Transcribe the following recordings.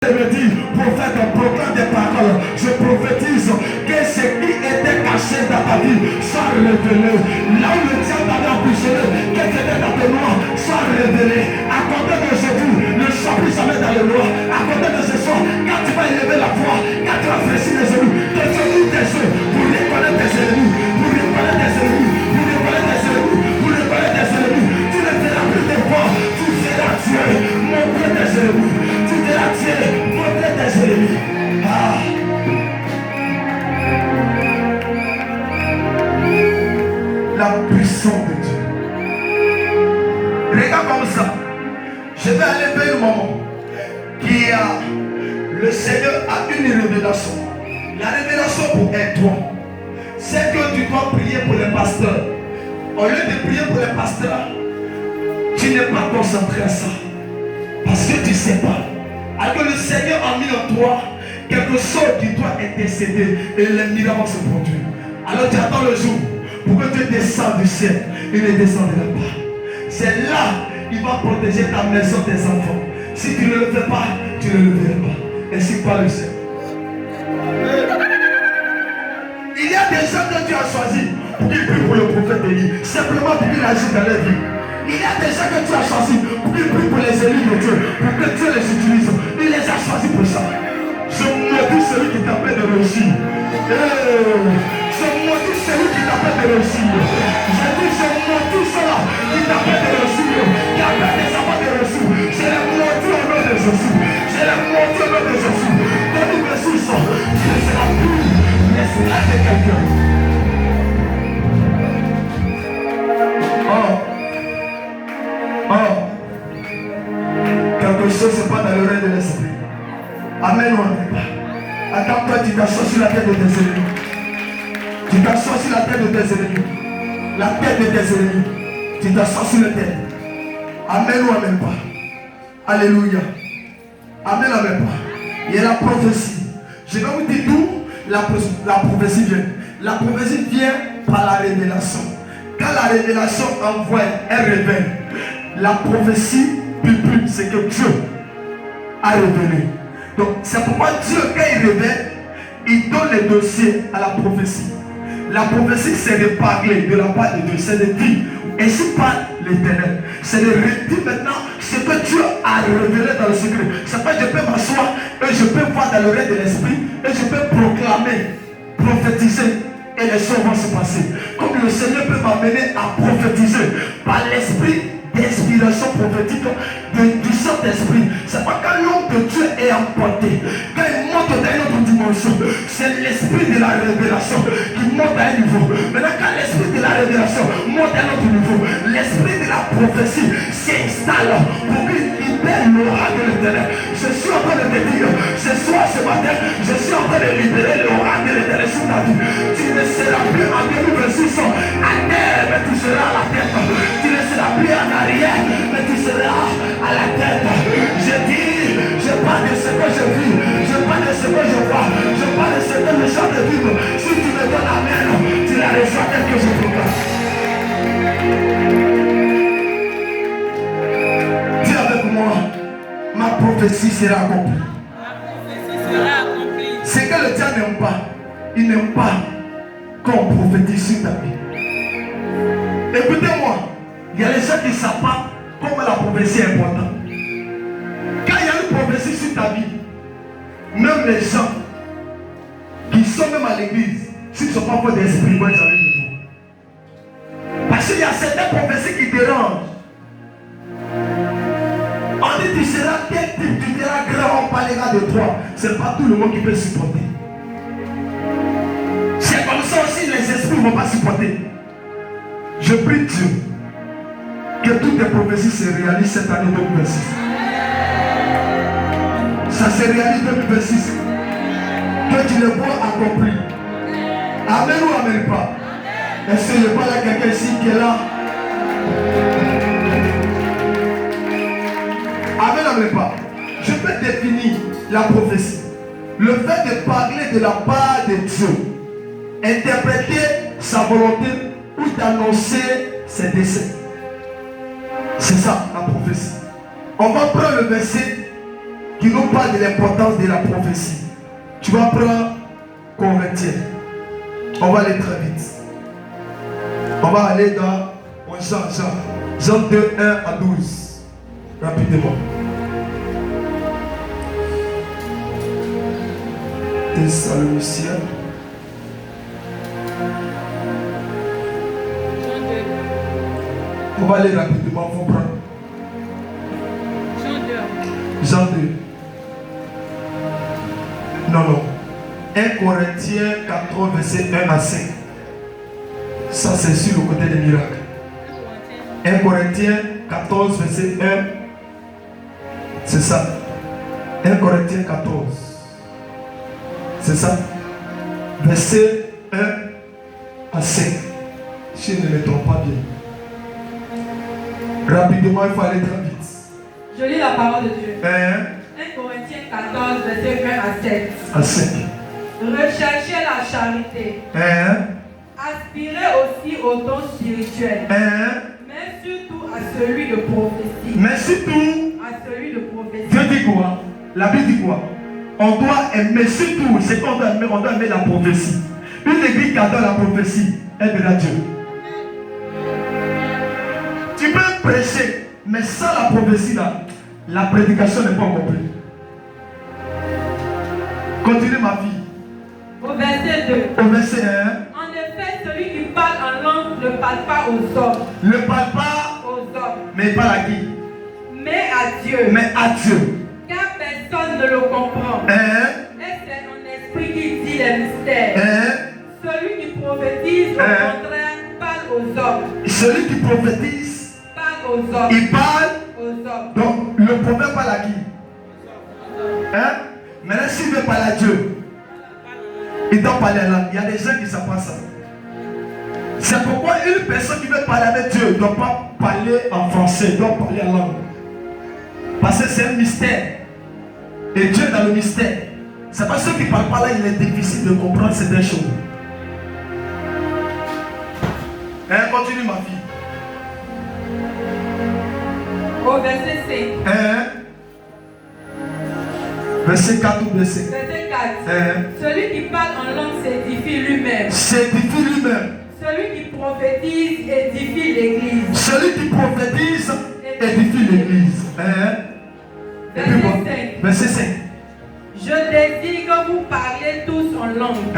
Je me dis, prophète, proclame des paroles. Je prophétise que ce qui était caché dans ta vie soit révélé. Là où le diable t'avait emprisonné, que c'était dans tes noirs, soit révélé. À côté de Jésus, ne sois plus jamais dans le noir. À côté de ce soir, quand tu vas élever la voix, quand tu vas fléchir les genoux, que tu ouvres tes yeux pour reconnaître tes ennemis, pour reconnaître tes ennemis, pour reconnaître tes ennemis, pour reconnaître tes ennemis. Tu ne feras plus tes voix, tu seras Dieu, montrer tes ennemis. Tu seras Dieu, montrer tes ennemis. La puissance de Dieu. Regarde comme ça. Je vais aller vers une maman qui a, le Seigneur a une révélation. La révélation pour elle, toi, c'est que tu dois prier pour les pasteurs. Au lieu de prier pour les pasteurs, tu n'es pas concentré à ça. Parce que tu ne sais pas. Alors que le Seigneur a mis en toi quelque chose qui doit intercéder et les miracles se produisent. Alors tu attends le jour pour que Dieu descende du ciel. Il ne descendra pas. C'est là qu'il va protéger ta maison, tes enfants. Si tu ne le fais pas, tu ne le verras pas. Ainsi parle le Seigneur. Il y a des gens que tu as choisis pour qu'ils prient pour le prophète Élie. Simplement pour qu'il agisse dans leur vie. Il y a des gens que tu as choisis pour qu'ils prient pour les élus de Dieu. Pour que Dieu les utilise. Il les a choisis pour ça. Je maudis celui qui t'appelle de réussir. Je maudis celui qui t'appelle de réussir. Je dis, je maudis cela qui t'appelle de réussir. Qui appelle des enfants de réussir. Je les maudis au nom de Jésus. Je les maudis au nom de Jésus. Donne une ressource. Tu ne seras plus l'esclave de quelqu'un. Quelque chose n'est pas dans l'oreille de l'esprit. Amen ou amen pas. Attends-toi, tu t'assois sur la tête de tes ennemis. Tu t'assois sur la tête de tes ennemis. La tête de tes ennemis. Tu t'assois sur la tête. Amen ou amen pas. Alléluia. Amen, amen pas. Il y a la prophétie. Je vais vous dire d'où la prophétie vient. La prophétie vient par la révélation. Quand la révélation envoie, elle révèle. La prophétie biblique, c'est que Dieu a révélé. Donc c'est pourquoi Dieu, quand il révèle, il donne les dossiers à la prophétie. La prophétie, c'est de parler de la part de Dieu, c'est de dire, ainsi parle l'Éternel. C'est de redire maintenant ce que Dieu a révélé dans le secret. C'est pas je peux m'asseoir et je peux voir dans l'oreille de l'esprit et je peux proclamer, prophétiser. Et les choses vont se passer. Comme le Seigneur peut m'amener à prophétiser par l'esprit d'inspiration prophétique du Saint-Esprit. C'est pas quand l'homme de Dieu est emporté, quand il monte dans une autre dimension, c'est l'esprit de la révélation qui monte à un niveau. Maintenant, quand l'esprit de la révélation monte à un autre niveau, l'esprit de la prophétie s'installe pour qu'il libère l'aura de l'Éternel. Je suis en train de te dire, ce soir, ce matin, je suis en train de libérer l'aura de l'Éternel sur ta vie. Tu ne seras plus en 2026 à terre, mais tu seras à la tête. Tu ne seras plus en arrière, mais tu seras à la tête. Je dis, je parle de ce que je vis, je parle de ce que je vois, je parle de ce que je chante de vivre. Si tu me donnes amen, tu la reçois tel que je proclame. Dis avec moi, ma prophétie sera accomplie. C'est que le diable n'aime pas. Il n'aime pas qu'on prophétise sur ta vie. Écoutez-moi, il y a les gens qui ne savent pas comment la prophétie est importante. Quand il y a une prophétie sur ta vie, même les gens qui sont même à l'église, s'ils ne sont pas forts d'esprit, ils vont jamais de toi. Parce qu'il y a certaines prophéties qui dérangent. On dit tu seras tel type, tu seras grand, on parlera de toi. Ce n'est pas tout le monde qui peut supporter. C'est comme ça aussi, les esprits ne vont pas supporter. Je prie Dieu que toutes les prophéties se réalisent cette année 2026. Ça se réalise 2026. Que tu les vois accomplis. Amen ou amen pas? Est-ce qu'il n'y a pas là quelqu'un ici qui est là? Amen, amen pas. Je peux définir la prophétie. Le fait de parler de la part de Dieu, interpréter sa volonté ou d'annoncer ses desseins. C'est ça la prophétie. On va prendre le verset qui nous parle de l'importance de la prophétie. Tu vas prendre Corinthiens. On va aller très vite. On va aller dans Jean 2, 1 à 12. Rapidement. Thessaloniciens. On va aller rapidement, il faut prendre. Jean 2. Non. 1 Corinthiens 14, verset 1 à 5. Ça, c'est sur le côté des miracles. 1 Corinthiens 14, verset 1. C'est ça. 1 Corinthiens 14. C'est ça. Verset 1 à 5. Si je ne me trompe pas bien. Rapidement, il faut aller très vite. Je lis la parole de Dieu. 1 Corinthiens 14, verset 1 à 7. À 5. Recherchez la charité. Aspirez aussi au don spirituel. Mais surtout à celui de prophétie. Mais surtout, à celui de prophétie. Dieu dit quoi? La Bible dit quoi? On doit aimer surtout, c'est qu'on doit aimer la prophétie. Une église qui adore la prophétie aidera Dieu. Tu peux prêcher, mais sans la prophétie là, la prédication n'est pas complète. Continue ma fille. Au verset 2. Au verset 1. En effet, celui qui parle en langue ne parle pas aux hommes. Ne parle pas aux hommes. Mais il parle à qui? Mais à Dieu. Mais à Dieu. Car personne ne le comprend. Et c'est un esprit qui dit les mystères. Celui qui prophétise, au contraire, parle aux hommes. Celui qui prophétise, parle aux hommes. Il parle aux hommes. Donc, le prophète parle à qui? Maintenant, s'il veut parler à Dieu, il doit parler à langue. Il y a des gens qui ne savent pas ça. C'est pourquoi une personne qui veut parler avec Dieu ne doit pas parler en français, il doit parler en langue. Parce que c'est un mystère. Et Dieu est dans le mystère. C'est pas ceux qui ne parlent pas là, il est difficile de comprendre certaines choses. Continue ma fille. Au verset 5. Verset 4 ou verset 5. Verset 4. Celui qui parle en langue s'édifie lui-même. S'édifie lui-même. Celui qui prophétise édifie l'église. Celui qui prophétise édifie l'église. Verset 5. Verset 5. Je désire que vous parliez tous en langue.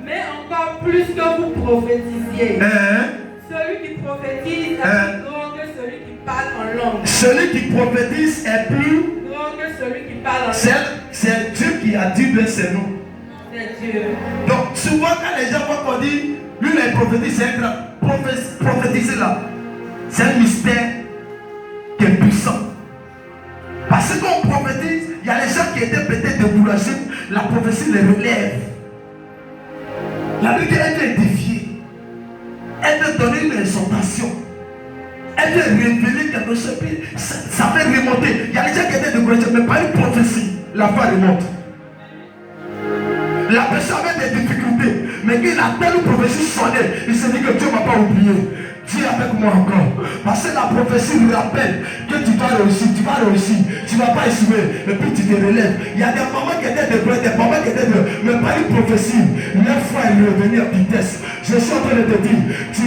Mais encore plus que vous prophétisiez. Celui qui prophétise est plus grand que celui qui parle en langue. Celui qui prophétise est plus grand que celui qui parle en langue. C'est Dieu qui a dit que c'est nous. C'est Dieu. Donc souvent quand les gens voient qu'on dit lui il prophétise, c'est un prophétiser là. C'est un mystère qui est puissant. Parce qu'on prophétise, il y a les gens qui étaient peut-être découragés, la prophétie les relève. La Bible elle est défiée. Elle veut donner une exhortation. Elle veut révéler quelque chose. Ça fait remonter. Il y a des gens qui étaient découragés, mais pas une prophétie. La foi remonte. La personne avait des difficultés, mais qu'il a telle prophétie sonnée, il se dit que Dieu ne m'a pas oublié. Dis avec moi encore. Parce que la prophétie nous rappelle que tu dois réussir, tu vas réussir, tu ne vas pas échouer, et puis tu te relèves. Il y a des mamans qui étaient découragées, des mamans qui étaient mais pas une prophétie. Leur foi est revenue en vitesse. Je suis en train de te dire, tu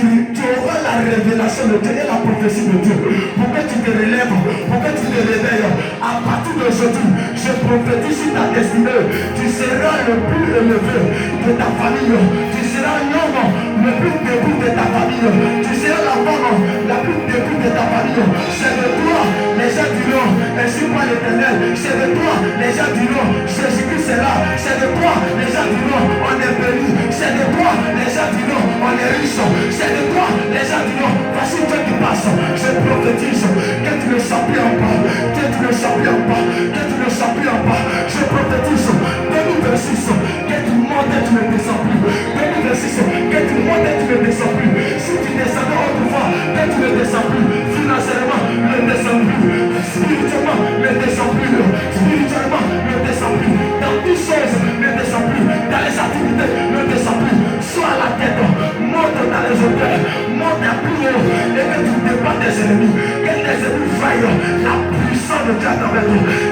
auras la révélation de Dieu et la prophétie de Dieu. Pour que tu te relèves, pour que tu te réveilles. À partir d'aujourd'hui, je prophétise sur ta destinée. Tu seras le plus élevé de ta famille. Tu seras l'homme le plus debout de ta famille. Tu seras la femme la plus debout de ta famille. C'est de toi, les gens diront, ainsi pas l'Éternel. C'est de toi, les gens diront, Jésus-Christ est là. C'est de toi, les gens diront, on est béni. C'est de toi, les gens diront, on est riche. C'est de toi, les gens diront, voici Dieu qui passe. Je prophétise que tu ne sens plus en bas, que tu ne sens plus en bas, que tu ne sens plus en bas. Je prophétise 2026, que tu montes et tu ne descends plus. 2026, que tu montes et tu ne descends plus. Si tu descendais autrefois, que tu ne descends plus. Financièrement, ne descends plus. Spirituellement, ne descends plus. Spirituellement, ne descends plus. Dans toutes choses, ne descends plus. Dans les activités, ne descends plus. Sois à la tête, monte dans les hauteurs, monte à plus haut, et que tu dépends des ennemis. Que tes ennemis voient la puissance de Dieu dans toi.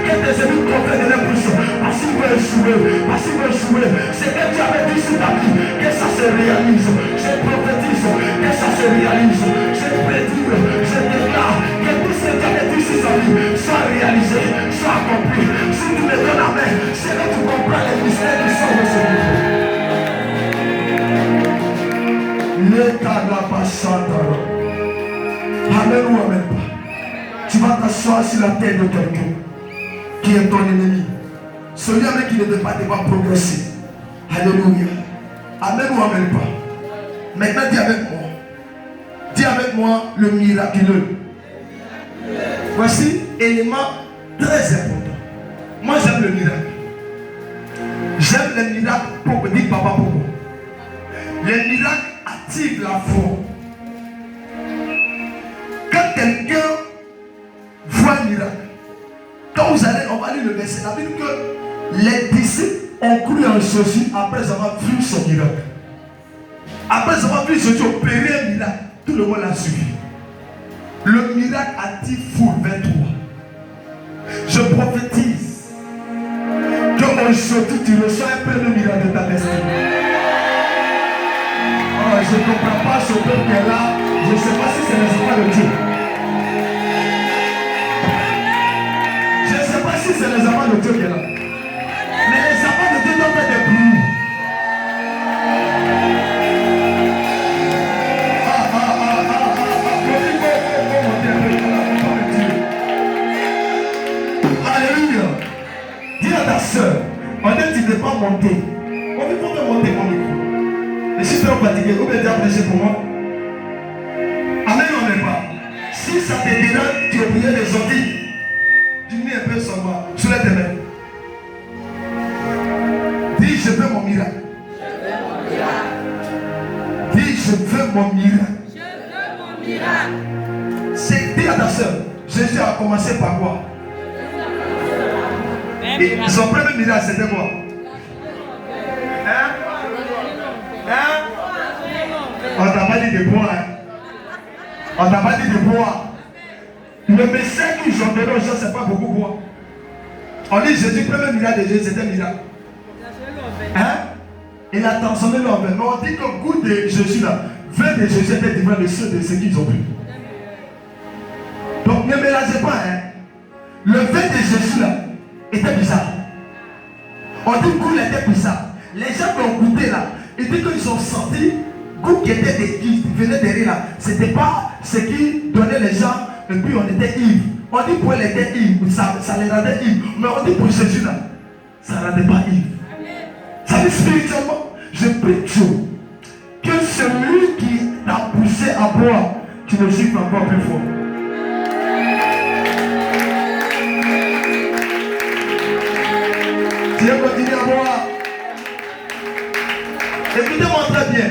Que tes ennemis comprennent échouer. Parce qu'il va échouer. C'est que tu avais dit sur ta vie que ça se réalise. Je prophétise que ça se réalise. Je prédis, je déclare que tout ce que tu avais dit sur sa vie soit réalisé, soit accompli. Si tu me donnes la main, c'est que tu comprends les mystères qui sont de ce livre. L'état n'a pas chanté. Amen ou amen pas. Tu vas t'asseoir sur la tête de quelqu'un qui est ton ennemi. Celui avec qui ne veut pas te voir progresser. Alléluia. Amen ou amen pas. Maintenant dis avec moi. Dis avec moi le miraculeux. Voici élément très important. Moi j'aime le miracle. J'aime les miracles pour dire papa pourquoi. Les miracles attirent la foi. Quand quelqu'un voit un miracle, quand vous allez, on va lire le verset, la Bible que les disciples ont cru en Jésus après avoir vu son miracle. Après avoir vu Jésus opérer un miracle, tout le monde l'a suivi. Le miracle attire foule vers toi. Je prophétise qu'aujourd'hui tu reçois un peu le miracle de ta destinée. Oh, je ne comprends pas ce peuple qui est là. Je ne sais pas si c'est les enfants de Dieu. Je ne sais pas si c'est les enfants de Dieu qui est là. Mais les enfants de Dieu doivent faire des bruits. Alléluia. Dis à ta soeur, on dit tu ne peux pas monter. On dit pour te monter mon micro. Je suis trop fatigué. Vous pouvez déjà prêcher pour moi. Amen ou amen pas. Si ça te dérange, tu es obligé de sortir. Diminue un peu sur moi. Soulève tes mains. Dis je veux mon miracle. Dis je veux mon miracle. Je veux mon miracle. C'est dire à ta soeur. Jésus a commencé par quoi? Et son premier miracle c'était quoi? Hein? On t'a pas dit de boire. Hein? On t'a pas dit de boire. Le médecin qu'ils ont donné aux gens, c'est pas beaucoup boire. On dit Jésus, premier miracle de Jésus, c'était un miracle. Hein? Il a transformé l'homme. Mais on dit que le goût de Jésus là, vin de Jésus était différent de ceux de ce qu'ils ont bu. Donc ne mélangez pas. Hein? Le vin de Jésus là était bizarre. On dit que le goût était bizarre. Les gens qui ont goûté là, ils disent qu'ils ont senti goût qui était qui venait derrière là. C'était pas ce qui donnait les gens et puis on était ivre. On dit pour les était ivre, ça les rendait ivres. Mais on dit pour Jésus là, ça ne rendait pas ivre. Ça dit spirituellement, je prie Dieu que celui qui t'a poussé à boire, tu le gifles encore plus fort. Dieu continue à boire. Écoutez-moi très bien.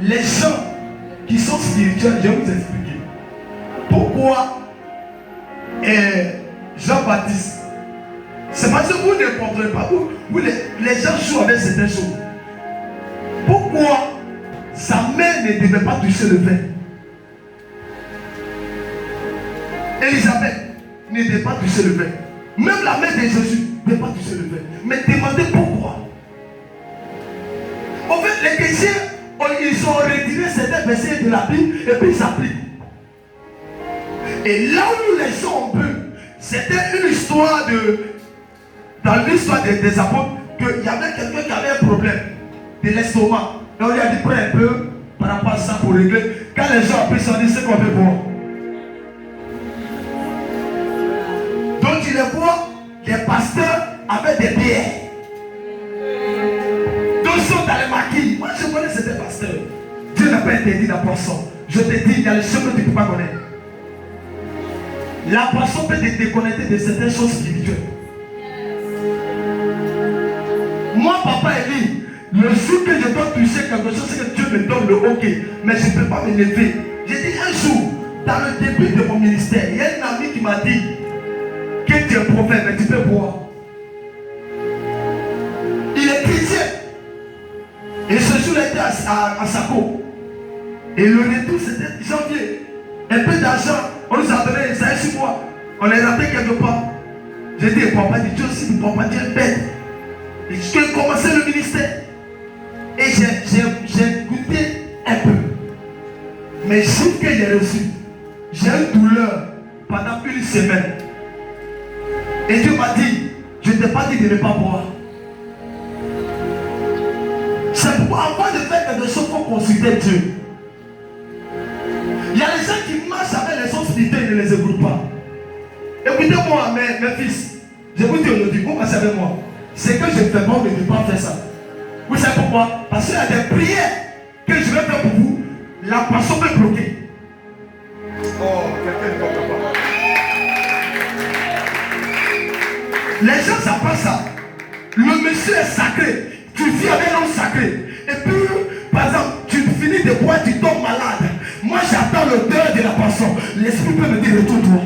Les gens qui sont spirituels, je vais vous expliquer. Pourquoi Jean-Baptiste, c'est parce que vous ne comprenez pas. Les gens jouent avec certaines choses. Pourquoi sa mère ne devait pas toucher le vin? Élisabeth ne devait pas toucher le vin. Même la mère de Jésus ne devait pas toucher le vin. Mais demandez pourquoi. En fait, les chrétiens, ils ont retiré certains versets de la Bible et puis ils s'appliquent. Et là où les gens ont pu, c'était une histoire dans l'histoire des apôtres, qu'il y avait quelqu'un qui avait un problème de l'estomac. Et on lui a dit, prends un peu par rapport à ça pour régler. Quand les gens ont pris, ils ont dit, c'est qu'on veut boire. Donc tu les vois, les pasteurs avaient des bières. D'autres sont dans les maquilles. Moi je connais certains pasteurs. Dieu n'a pas interdit la poisson. Je te dis, il y a les choses que tu ne peux pas connaître. La poisson peut te déconnecter de certaines choses spirituelles. Moi, papa Élie, le jour que je dois toucher quelque chose, c'est que Dieu me donne le ok. Mais je ne peux pas me lever. J'ai dit un jour, dans le début de mon ministère, il y a un ami qui m'a dit que tu es prophète, mais tu peux boire. Il est chrétien. Et ce jour, il était à Sako. Et le retour, c'était janvier. Un peu d'argent, on nous a donné, ça est sur moi. On est rentré quelque part. J'ai dit, papa, dit Dieu aussi, papa, Dieu est bête. J'ai commencé le ministère. Et j'ai goûté un peu. Mais ce que j'ai reçu, j'ai une douleur pendant une semaine. Et Dieu m'a dit, je ne t'ai pas dit de ne pas boire. C'est pourquoi avant de faire quelque chose, il faut consulter Dieu. Il y a des gens qui marchent avec les autres spirituels, ils ne les écoutent pas. Écoutez-moi, mes fils. Je vous dis aujourd'hui, vous passez avec moi. C'est que je fais bon de ne pas faire ça. Vous savez pourquoi? Parce qu'il y a des prières que je vais faire pour vous. La passion peut bloquer. Oh, quelqu'un ne comprend pas. Les gens savent pas ça. Le monsieur est sacré. Tu vis avec un homme sacré. Et puis, par exemple, tu finis de boire, tu tombes malade. Moi, j'attends l'odeur de la passion. L'esprit peut me dire retourne-toi.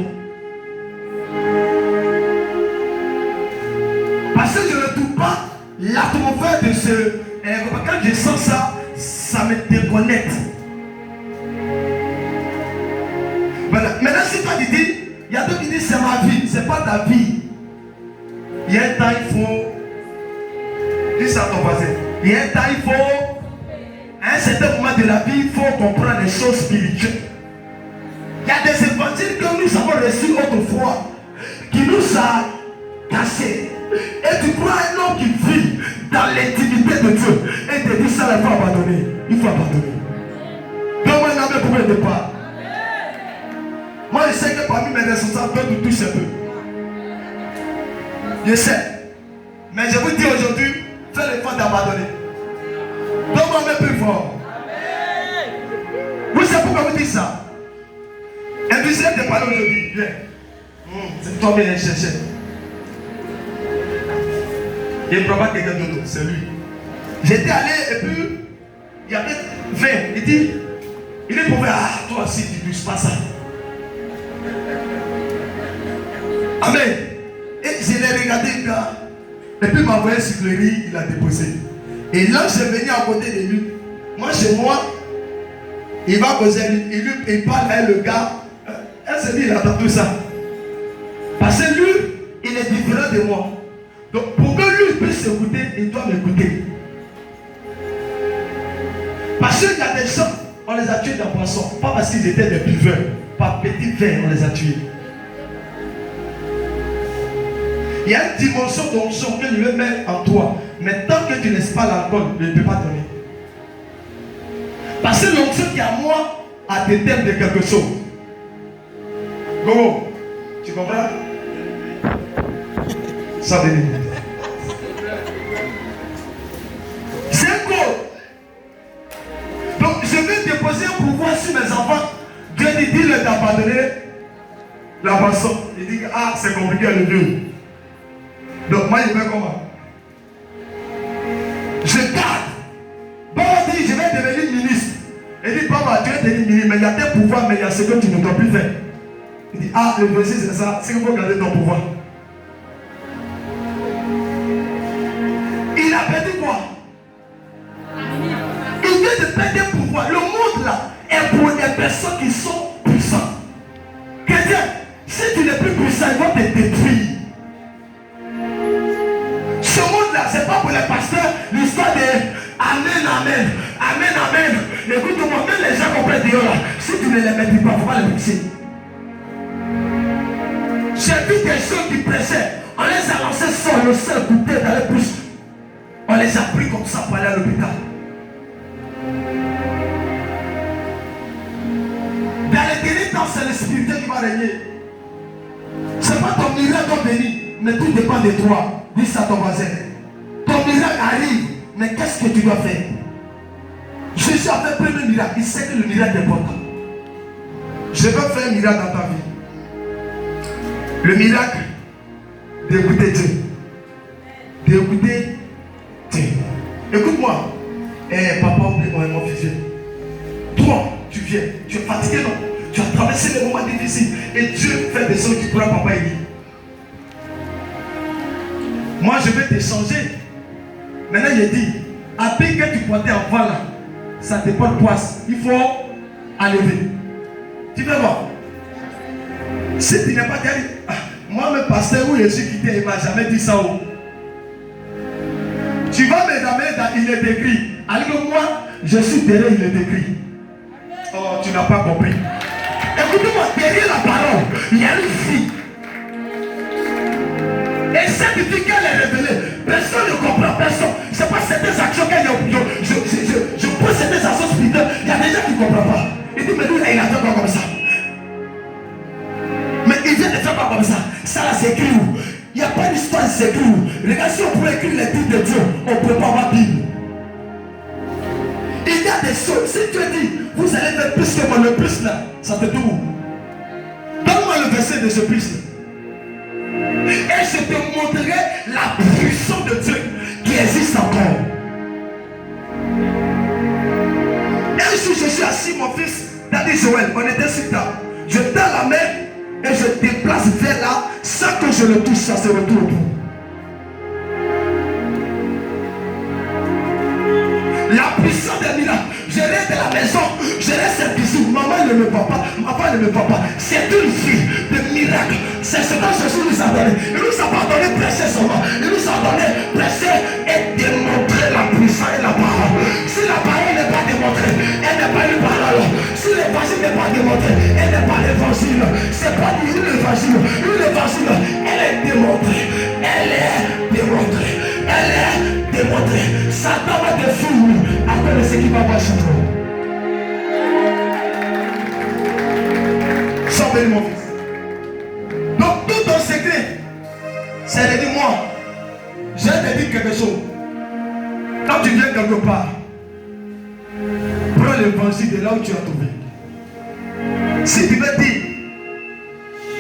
Parce que je ne trouve pas l'atmosphère de ce. Quand je sens ça, ça me déconnecte. Voilà. Maintenant, si toi tu dis, il y a d'autres qui disent c'est ma vie, c'est pas ta vie. Il y a un temps, il faut. Dis ça à ton voisin. Il y a un temps, il faut. À un certain moment de la vie, il faut comprendre les choses spirituelles. Il y a des évangiles que nous avons reçus autrefois qui nous a cachés. Et tu crois un homme qui vit dans l'intimité de Dieu et te dit ça, il faut abandonner. Il faut abandonner. Donne-moi un amen pour le départ. Moi, je sais que parmi mes responsables, d'autres nous touchent un peu. Je sais. Mais je vous dis aujourd'hui, fais l'effort d'abandonner. Donne-moi un peu plus fort. Vous savez pourquoi vous dites ça? Un deuxième de parler aujourd'hui. Viens. C'est toi qui viens chercher. Il ne prend pas quelqu'un d'autre, c'est lui. J'étais allé et puis il y avait 20. Il dit, il est pour moi, ah, toi aussi tu ne touches pas ça. Amen. Et je l'ai regardé là. Et puis il m'a envoyé sur le riz, il a déposé. Et là, je venu à côté de lui. Moi, chez moi, il va causer, il parle avec le gars. Elle se dit, il attend tout ça. Parce que lui, il est différent de moi. Donc, pour que lui puisse écouter, il doit m'écouter. Parce qu'il y a des gens, on les a tués dans le poisson. Pas parce qu'ils étaient des buveurs. Par petits verres, on les a tués. Il y a une dimension d'onction que Dieu met en toi. Mais tant que tu ne laisses pas l'alcool, il ne peut pas donner. Parce que l'onction qui est à moi a des thèmes de quelque chose. Gogo, tu comprends? Ça veut dire. C'est un code. Donc je vais déposer un pouvoir sur mes enfants. Dieu dit, dis-le d'abandonner la boisson. Il dit, ah, c'est compliqué le Dieu. Donc moi je fais comment? Je garde. Papa dit, je vais devenir ministre. Il dit, papa, tu es devenu ministre, mais il y a tes pouvoirs, mais il y a ce que tu ne dois plus faire. Il dit, ah, le verset c'est ça, c'est qu'il faut garder ton pouvoir. Il a perdu quoi? Il vient de perdre des pouvoirs. Le monde là est pour des personnes qui sont puissantes. Quelqu'un, si tu n'es plus puissant, ils vont te détruire. Ce monde-là, ce n'est pas pour les pasteurs, l'histoire de Amen, Amen, Amen, Amen. Écoute-moi, même les gens comprennent Dieu là. Si tu ne les mets pas, il ne faut pas les prêcher. J'ai vu des gens qui prêchaient. On les a lancés sur le seul bouteille dans les bouches. On les a pris comme ça pour aller à l'hôpital. Dans les derniers temps, c'est le spirituel qui va régner. Ce n'est pas ton miracle béni, mais tout dépend de toi. Dis ça à ton voisin. Ton miracle arrive, mais qu'est-ce que tu dois faire? Jésus a fait le premier miracle. Il sait que le miracle est important. Je veux faire un miracle dans ta vie. Le miracle d'écouter Dieu. D'écouter Dieu. Écoute-moi. Papa, oublie-moi, mon fils. Toi, tu viens. Tu es fatigué, non? Tu as traversé des moments difficiles. Et Dieu fait des choses qui pourra papa aider. Moi, je vais te changer. Maintenant, il dit, après que tu portais en là, ça te porte poisse. Il faut enlever. Tu veux voir? Si tu n'es pas dit, moi, le pasteur où je suis quitté, il ne m'a jamais dit ça. Tu vas me ramener dans il est écrit. Alors que moi, je suis derrière il est écrit. Oh, tu n'as pas compris. Écoutez-moi, derrière la parole, il y a une fille. Et cette fille qu'elle est révélée, personne ne comprend, personne. C'est pas certaines actions qu'elle a. Je pose certaines actions spirituelles, il y a des gens qui ne comprennent pas. Il dit, mais lui, il a fait quoi comme ça? Mais il vient de faire quoi comme ça? Ça là, c'est écrit où? Il n'y a pas d'histoire, c'est écrit où? Regarde, si on pouvait écrire les titres de Dieu, on ne peut pas avoir Bible. Il y a des choses, si tu dis, vous allez faire plus que moi, le plus là, ça te dit où? Donne-moi le verset de ce plus là. Et je te montrerai la puissance de Dieu qui existe encore. Un jour, je suis assis, mon fils, Daddy Joël, on était sur table. Je tends la main et je déplace vers là, sans que je le touche, ça se retourne. La puissance des miracles. Je reste à la maison, je reste ici. Maman ne me voit pas, papa ne me voit pas. C'est une fille de miracle. C'est ce que Jésus nous a donné. Il nous a pas donné prêcher seulement. Il nous a donné prêcher et démontrer la puissance et la parole. Si la parole n'est pas démontrée, elle n'est pas une parole. Si l'évangile n'est pas démontré, elle n'est pas l'évangile. C'est pas une évangile. Une évangile, elle est démontrée. Elle est démontrée. Elle est démontrée. Satan va te fouiller à cause de ce qui va pas chez toi. Sois béni mon fils. Donc tout ton secret, c'est de dire moi, je vais te dire quelque chose. Quand tu viens quelque part, prends l'évangile de là où tu as trouvé. Si tu me dis,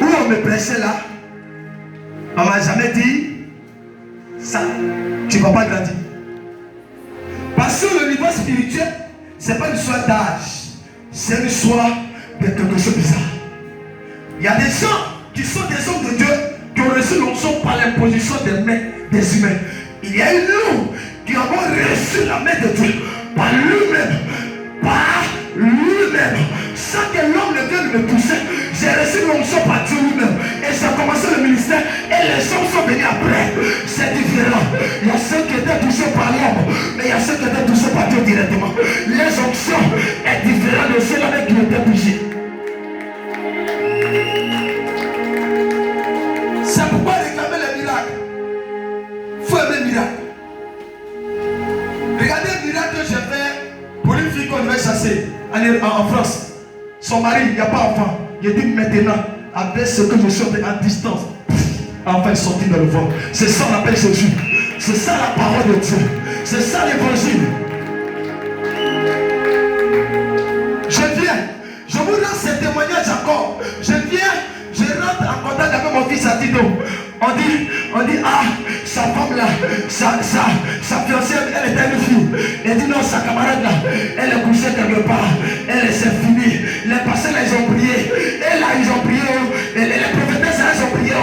où on me prêchait là, on ne m'a jamais dit, ça, tu ne vas pas grandir. Parce que le niveau spirituel, ce n'est pas une histoire d'âge, c'est une histoire de quelque chose de bizarre. Il y a des gens qui sont des hommes de Dieu qui ont reçu l'onction par l'imposition des mains des humains. Il y a une nous qui avons reçu la main de Dieu par lui-même. Par lui-même. Sans que l'homme ne vienne me pousser, j'ai reçu l'onction par Dieu lui-même. Et j'ai commencé le ministère et les hommes sont venus après. C'est différent. Il y a ceux qui étaient touchés par l'homme, mais il y a ceux qui étaient touchés par Dieu directement. Les onctions sont différentes de ceux-là qui étaient touchés. C'est pourquoi réclamer les miracles. Il faut aimer les miracles. Regardez le miracle que j'ai fait pour une fille qu'on devait chasser en France. Son mari, il n'y a pas d'enfant. Il dit maintenant, avec ce que je suis en distance, enfin sorti dans le ventre. C'est ça qu'on appelle Jésus. C'est ça la parole de Dieu. C'est ça l'évangile. Je viens. Je vous rends ce témoignage encore. Je viens. Je rentre en contact avec mon fils Atino. On dit, ah, sa femme là, sa fiancée, elle était une fille. Elle dit non, sa camarade là, elle est couchée quelque part. Elle c'est fini. Les pasteurs là, ils ont prié. Et là, ils ont prié. Et les prophétesses là, ils ont prié.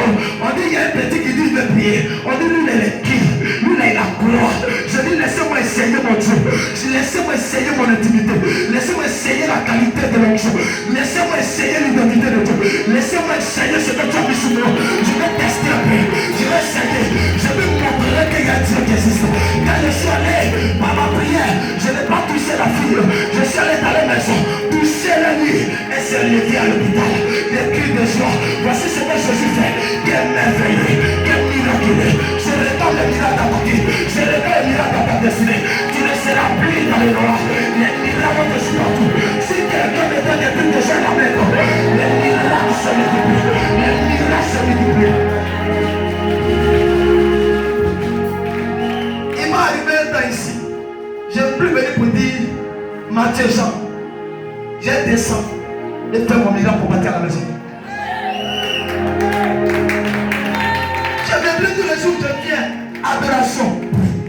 On dit, il y a un petit qui dit, il veut prier. On dit, lui, il est qui? Lui, là, il a gloire. Je dis, laissez-moi essayer mon Dieu. Laissez-moi essayer mon intimité. Laissez-moi essayer la qualité de mon Dieu. Laissez-moi essayer l'identité de Dieu. Laissez-moi essayer ce que tu as mis sur moi. Je vais tester un peu. Je vais essayer. Je vais vous montrer qu'il y a Dieu qui existe. Quand je suis allé par ma prière, je n'ai pas touché la fille. Je suis allé dans la maison, toucher la nuit et se lever à l'hôpital. Des cris de joie. Voici ce que Jésus fait. Quel merveilleux, quel miraculeux. Je regarde le miracle à ta vie. Je regarde le miracle à ta destinée. Tu ne seras plus dans les noirs. Les miracles te suivent partout. Si quelqu'un me donne des trucs de gens à la maison, les miracles se multiplient. Les miracles se multiplient. Il m'est arrivé un temps ici. Je n'ai plus venu pour dire Mathieu Jean. J'ai descendu et fait mon miracle pour partir à la maison. Je viens plus tous les jours, je viens. Adoration.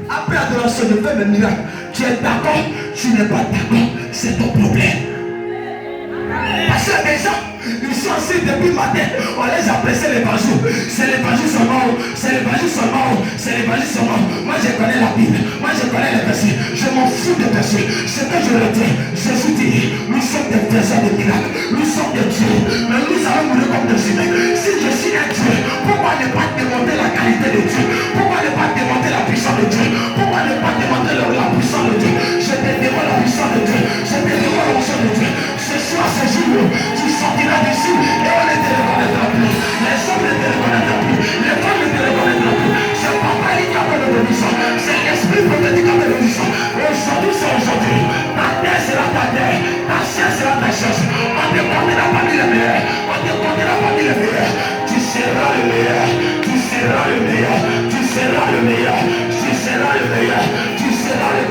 Après adoration, je fais mes miracles. Tu es d'accord, tu n'es pas d'accord, c'est ton problème. Parce que les gens, ils sont assis depuis le matin, on les a pressé l'évangile. C'est l'évangile seulement, c'est l'évangile seulement, c'est l'évangile seulement. Moi je connais la Bible, moi je connais les versets, je m'en fous des versets. Ce que je retiens, Jésus dit, nous sommes des versets de miracles, nous sommes des dieux, mais nous allons mourir comme des humains. Si je suis un Dieu, pourquoi ne pas démontrer la qualité de Dieu? Pourquoi ne pas démontrer la puissance de Dieu? Pourquoi ne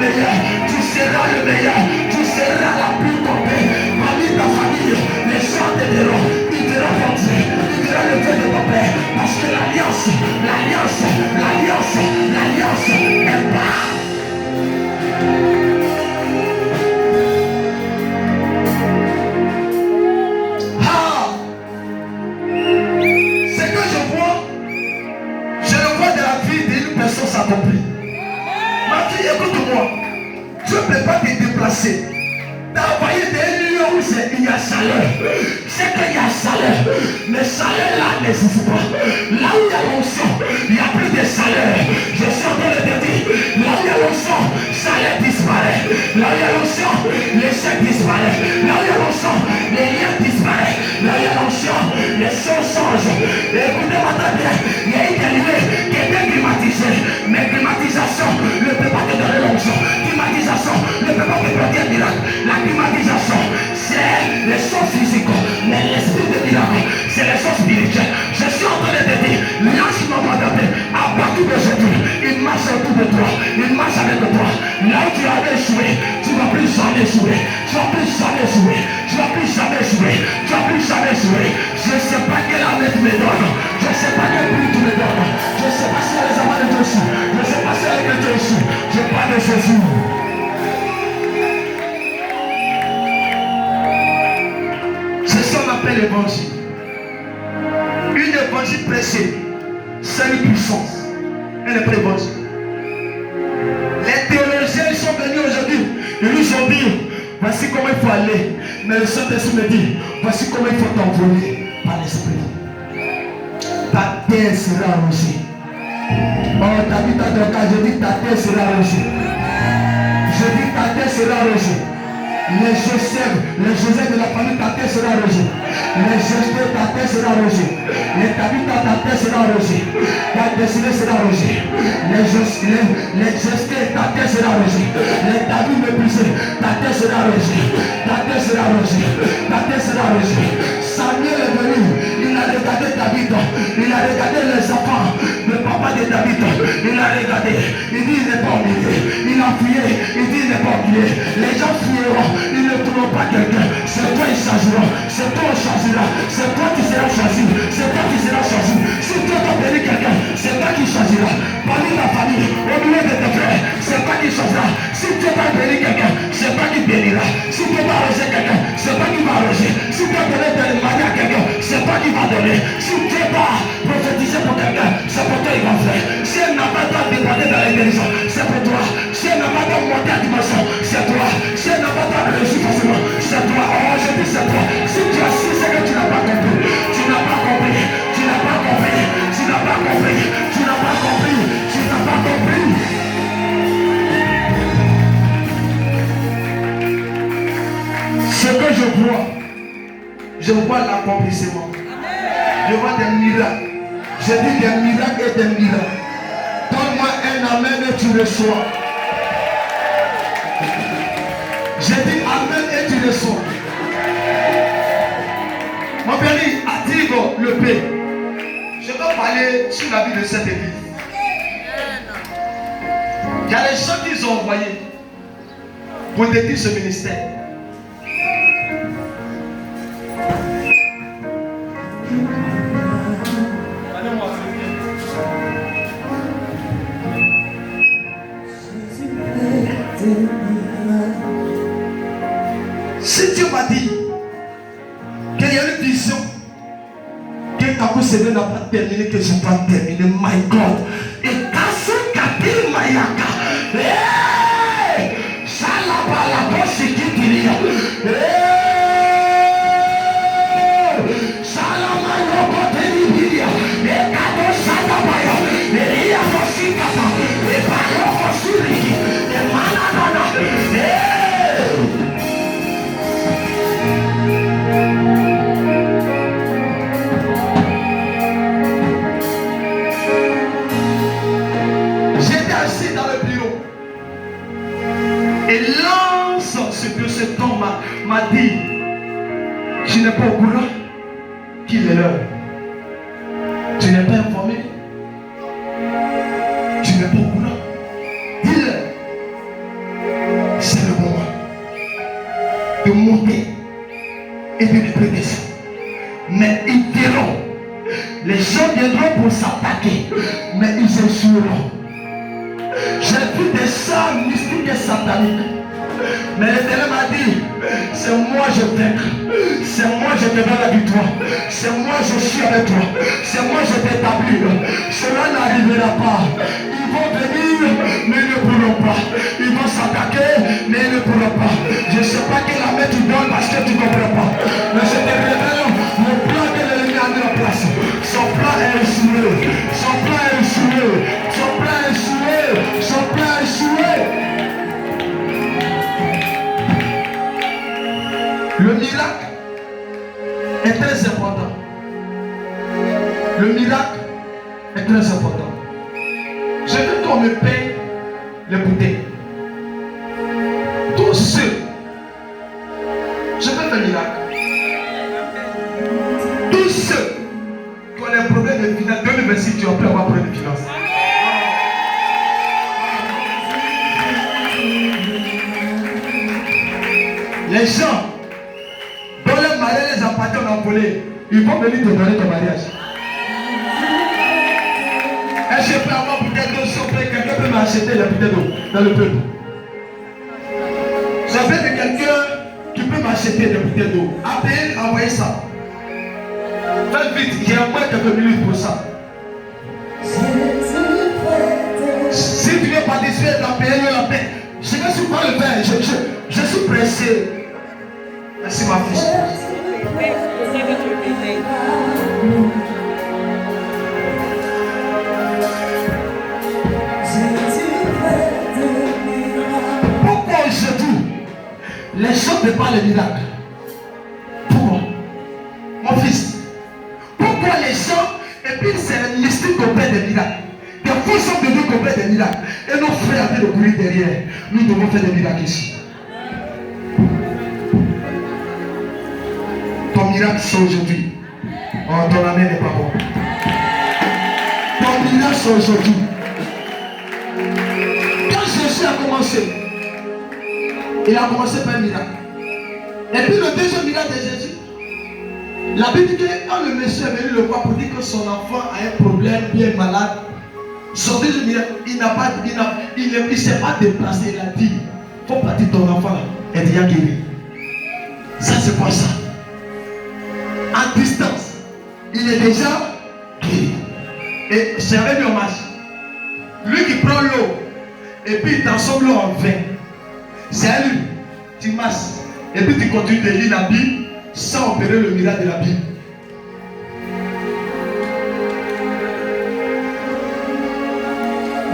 meilleur. Tu seras le meilleur. Tu seras la plus tombée. Parmi ta famille, les gens t'aideront. Ils te rencontrent. Ils diront le Dieu de ton père. Parce que l'alliance est pas. S'accomplit. Ma fille, écoute-moi. Dieu ne peut pas te déplacer. T'as envoyé des lieux où il y a chaleur. C'est qu'il y a chaleur. Mais chaleur là n'existe pas. Là où il y a l'onction, il n'y a plus de chaleur. Je suis en train de te dire, là où il y a l'onction, chaleur disparaît. Là où il y a l'onction, l'échec disparaît. Là où il y a l'onction, les liens disparaissent. Là où il y a l'onction, les choses changent. Écoutez-moi très bien, il y a une dérivée qui était climatisée. Mais climatisation ne peut pas te donner l'onction. Climatisation ne peut pas te donner un miracle. La climatisation, c'est les choses physiques, mais l'esprit de miracle, c'est les choses spirituelles. Je suis en train de te dire, lance mon adapté, à partir d'aujourd'hui, il marche autour de toi, il marche avec toi. Là où tu avais échoué, tu ne vas plus jamais échouer, tu ne vas plus jamais échouer, tu ne vas plus jamais échouer, tu ne vas plus jamais échouer. Je ne sais pas quelle armée tu me donnes, je ne sais pas quel prix tu me donnes, je ne sais pas si les amants de Dieu ici, je ne sais pas si les chrétiens ici, je parle de Jésus. L'évangile. Une évangile prêchée, c'est une puissance. Elle n'est pas l'évangile. Les théologiens ils sont venus aujourd'hui. Ils nous ont dit, voici comment il faut aller. Mais le Saint-Esprit me dit, voici comment il faut t'envoler par l'Esprit. Ta terre sera arrosée. Oh, t'as vu ta drogue, je dis ta terre sera arrosée. Je dis ta terre sera arrosée. Les Joseph de la famille, ta terre sera arrosée. Les Joseph, ta terre sera arrosée. Les David, ta terre sera arrosée. Ta destinée sera arrosée. Les Joseph, ta terre sera arrosée. Les David méprisés, ta terre sera arrosée. Ta terre sera arrosée. Ta terre sera arrosée. Samuel est venu, il a regardé David, il a regardé les enfants, le papa de David, il a regardé, il dit il n'est pas oublié, il a fuyé, il dit il n'est pas oublié. Les gens fuiront, ils ne trouveront pas quelqu'un, c'est toi ils choisiront, c'est toi on choisira, c'est toi qui seras choisi, c'est toi qui seras choisi. Si Dieu t'a béni quelqu'un, c'est toi qui choisiras. Parmi ta famille, au milieu de tes frères, c'est toi qui choisiras. Si Dieu t'a béni quelqu'un, c'est toi qui bénira. Si Dieu t'a arrosé quelqu'un, c'est toi qui va arroser. Si Dieu t'a donné de manière à quelqu'un, c'est toi qui va donner. Si Dieu t'a prophétisé pour quelqu'un, c'est pour toi qu'il va faire. Si elle n'a pas dépendé dans l'intelligence, c'est pour toi. Si elle n'a pas monté à dimension, c'est toi. Si elle n'a pas réussi facilement, c'est toi. Oh, je dis c'est toi. Si tu as su ce que tu n'as pas compris, tu n'as pas compris, tu n'as pas compris, tu n'as pas compris, tu n'as pas compris, tu n'as pas compris. Ce que je vois l'accomplissement. Je vois des miracles. Je dis des miracles et des miracles. Donne-moi un amen et tu reçois. Je dis amen et tu reçois. Mon béni, active le P. Je veux parler sur la vie de cette église. Il y a des gens qui ont envoyés pour détruire ce ministère. Si Dieu m'a dit qu'il y a une vision que Kakou Sebe n'a pas terminé, que je dois terminer, my God, et Kassou Kabil Mayaka, Salabala Bosi Kitiria, Salamano Kotelibiria, et Kado Sadabaya, et Ria Bosi Kata, et Balo Kosuri, et Mananana, et lance ce que cet homme m'a dit. Tu n'es pas au courant qu'il est l'heure. Tu n'es pas informé. Tu n'es pas au courant. Dis-le. et puis les prédictions. Mais ils diront, les gens viendront pour s'attaquer, mais ils échoueront. J'ai vu des chants mystiques et sataniques. Mais l'Éternel m'a dit, c'est moi je vaincre, c'est moi je te donne la victoire, c'est moi je suis avec toi, c'est moi je t'établis. Cela n'arrivera pas. Ils vont venir, mais ils ne pourront pas. Ils vont s'attaquer, mais ils ne pourront pas. Je ne sais pas quelle armée tu donnes parce que tu ne comprends pas. Mais je te révèle le plan que l'ennemi a mis en place. Son plan est échoué, son plan est échoué, son plan est échoué, son plan est échoué. Le miracle est très important. Le miracle est très important. Je veux qu'on me paye les bouteilles. Tous ceux, je veux le miracle. Tous ceux qui ont des problèmes de finances, 2026, tu as pu avoir problème de finances. Les gens dont le mariage les appartient en volé, ils vont venir te donner ton mariage. Est-ce que je peux avoir bouteille d'eau s'il vous plaît? Quelqu'un peut m'acheter la bouteille d'eau dans le peuple? J'avais de quelqu'un qui peut m'acheter des bouteilles d'eau. Appelez, envoyez ça. Faites vite, j'ai encore quelques minutes pour ça. Si tu veux participer à payer la paix, je ne suis pas le faire, je suis pressé. Merci ma fille. Pourquoi aujourd'hui les gens ne parlent de miracles? Pourquoi? Mon fils. Pourquoi les gens, et puis c'est le mystique qu'on fait des miracles. Des faux sont devenus qu'on fait des miracles. Et nos frères avaient de courir derrière. Nous devons faire des miracles ici. Ton miracle c'est aujourd'hui. Oh, ton amen n'est pas bon. Ton miracle c'est aujourd'hui. Quand Jésus a commencé, il a commencé par un miracle. Et puis le deuxième miracle de Jésus, la Bible dit que quand le monsieur est venu le voir pour dire que son enfant a un problème, bien malade, son deuxième miracle, il ne s'est pas déplacé, il a dit, il faut partir ton enfant là, est déjà guéri. Ça c'est quoi ça? À distance, il est déjà guéri. Et j'avais mis hommage. Lui qui prend l'eau et puis il transforme l'eau en vin. C'est à lui. Tu masses. Et puis tu continues de lire la Bible sans opérer le miracle de la Bible.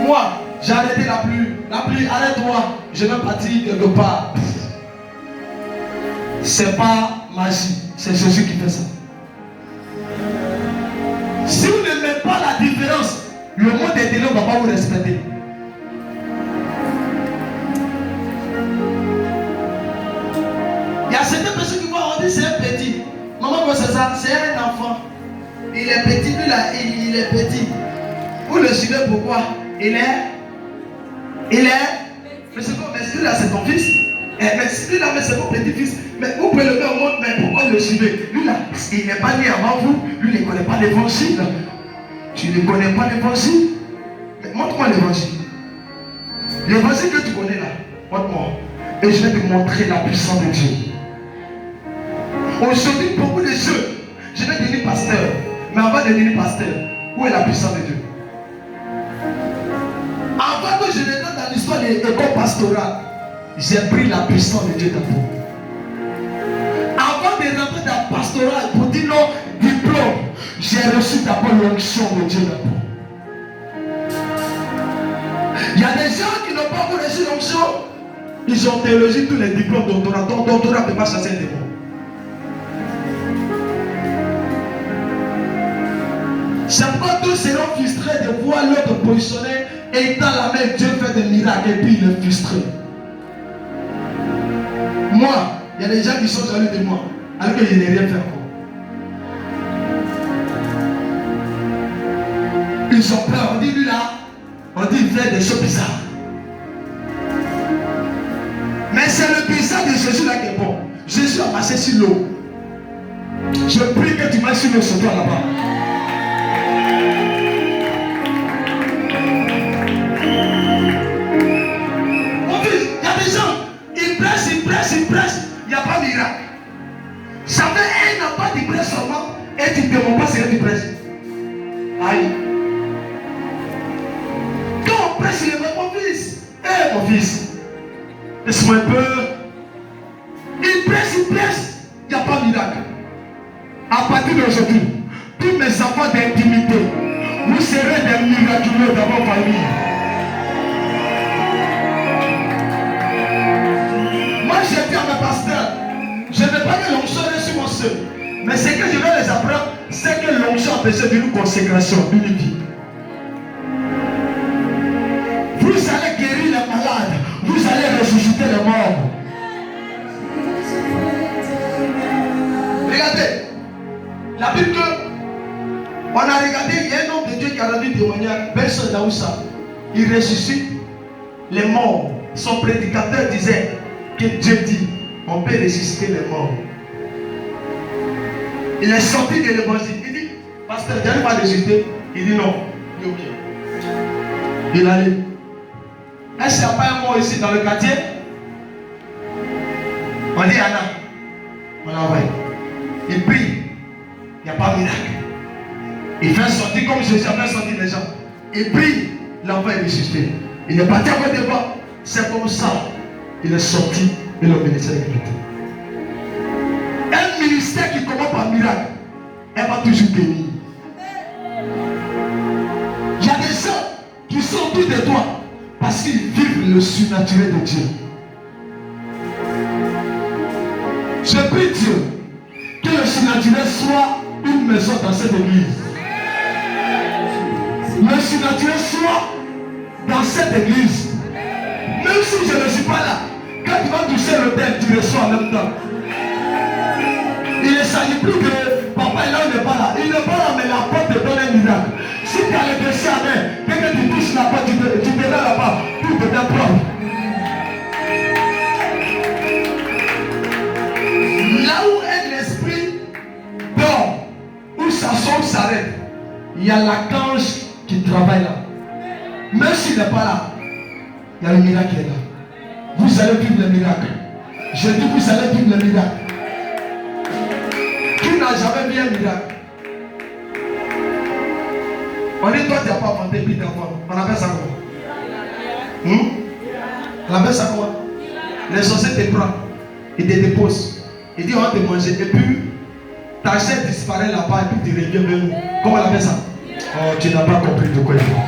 Moi, j'ai arrêté la pluie. La pluie, arrête-toi. Je vais partir quelque part. C'est pas magie. C'est Jésus qui fait ça. Si vous ne mettez pas la différence, le monde des ténèbres ne va pas vous respecter. Il y a certaines personnes qui vont dire c'est un petit. Maman, quoi c'est ça? C'est un enfant. Il est petit, lui là, il est petit. Vous le suivez pourquoi? Il est. Mais c'est bon, mais celui-là c'est ton fils. Mais celui-là, mais c'est mon petit-fils. Mais vous pouvez le mettre au monde, mais pourquoi le suivez? Lui là, il n'est pas né avant vous. Lui ne connaît pas l'évangile. Tu ne connais pas l'évangile? Mais montre-moi l'évangile. L'évangile que tu connais là, montre-moi. Et je vais te montrer la puissance de Dieu. Aujourd'hui, beaucoup de jeux, je vais devenir pasteur. Mais avant de devenir pasteur, où est la puissance de Dieu? Avant que je ne rentre dans l'histoire de l'école pastorale, j'ai pris la puissance de Dieu d'abord. Avant de rentrer dans le pastoral pour dire non, diplôme, j'ai reçu d'abord l'onction de Dieu d'abord. Il y a des gens qui n'ont pas encore reçu l'onction. Ils ont théologie tous les diplômes doctorat. Ton doctorat ne peut pas chasser un démon. C'est pourquoi tous seront frustrés de voir l'autre positionné et dans la main Dieu fait des miracles et puis il est frustré. Moi, il y a des gens qui sont jaloux de moi alors que je n'ai rien fait encore. Ils ont peur. On dit lui là, on dit il fait des choses bizarres. Mais c'est le bizarre de Jésus là qui est bon. Jésus a marché sur l'eau. Je prie que tu marches sur toi là-bas. Mon fils, il y a des gens, ils prêchent, il n'y a pas de miracle. Ça fait un an pas de prêche seulement et tu ne demandes pas ce que tu prêches. Aïe. Quand on prêche, il est vrai, mon fils. Mon fils, laisse-moi un peu. Il prêche, il n'y a pas de miracle. À partir d'aujourd'hui, tous mes enfants d'intimité, vous serez des miraculeux dans vos familles. Moi, j'ai dit à mes pasteurs, je ne veux pas que l'onction reste sur mon seul. Mais ce que je vais les apprendre, c'est que l'onction a besoin d'une consécration, d'une vie. Vous allez guérir les malades, vous allez ressusciter les morts. Regardez, la Bible, on a regardé, il y a un homme de Dieu qui a rendu témoignage, personne dans ça. Il ressuscite les morts. Son prédicateur disait que Dieu dit, on peut ressusciter les morts. Il est sorti de l'évangile. Il dit, pasteur, j'arrive à ressusciter. Il dit non. Il dit ok. Il allait. Est-ce qu'il n'y a pas un mort ici dans le quartier? On dit Anna. On l'envoie. Il prie. Il n'y a pas de miracle. Il fait sortir comme Jésus a fait sortir les gens. Il prie. L'enfant est ressuscité. Il est parti à côté de moi. C'est comme ça. Il est sorti de le ministère de l'Église. Un ministère qui commence par miracle, elle va toujours bénir. Il y a des gens qui sont autour de toi parce qu'ils vivent le surnaturel de Dieu. Je prie Dieu que le surnaturel soit une maison dans cette église. Le surnaturel soit dans cette église. Même si je ne suis pas là, quand tu vas toucher le thème, tu reçois en même temps. Il ne s'agit plus de papa est là, il n'est pas là. Il n'est pas là, mais la porte te donne un miracle. Si tu as le déchet à main, dès que tu touches la porte, tu te verras là-bas, tout devient propre. Là où un esprit dort, où sa somme s'arrête, il y a l'archange qui travaille là. Même s'il n'est pas là, il y a le miracle qui est là. Vous allez vivre le miracle. Je dis vous allez vivre le miracle. Qui n'a jamais vu un miracle? On dit toi tu n'as pas inventé puis d'enfant. On appelle ça comment? On appelle ça comment? Les sorciers te prennent, ils te déposent. Ils disent on va te manger et puis ta chair disparaît là-bas et puis tu reviens vers nous. Comment on appelle ça? Oh, tu n'as pas compris de quoi il faut.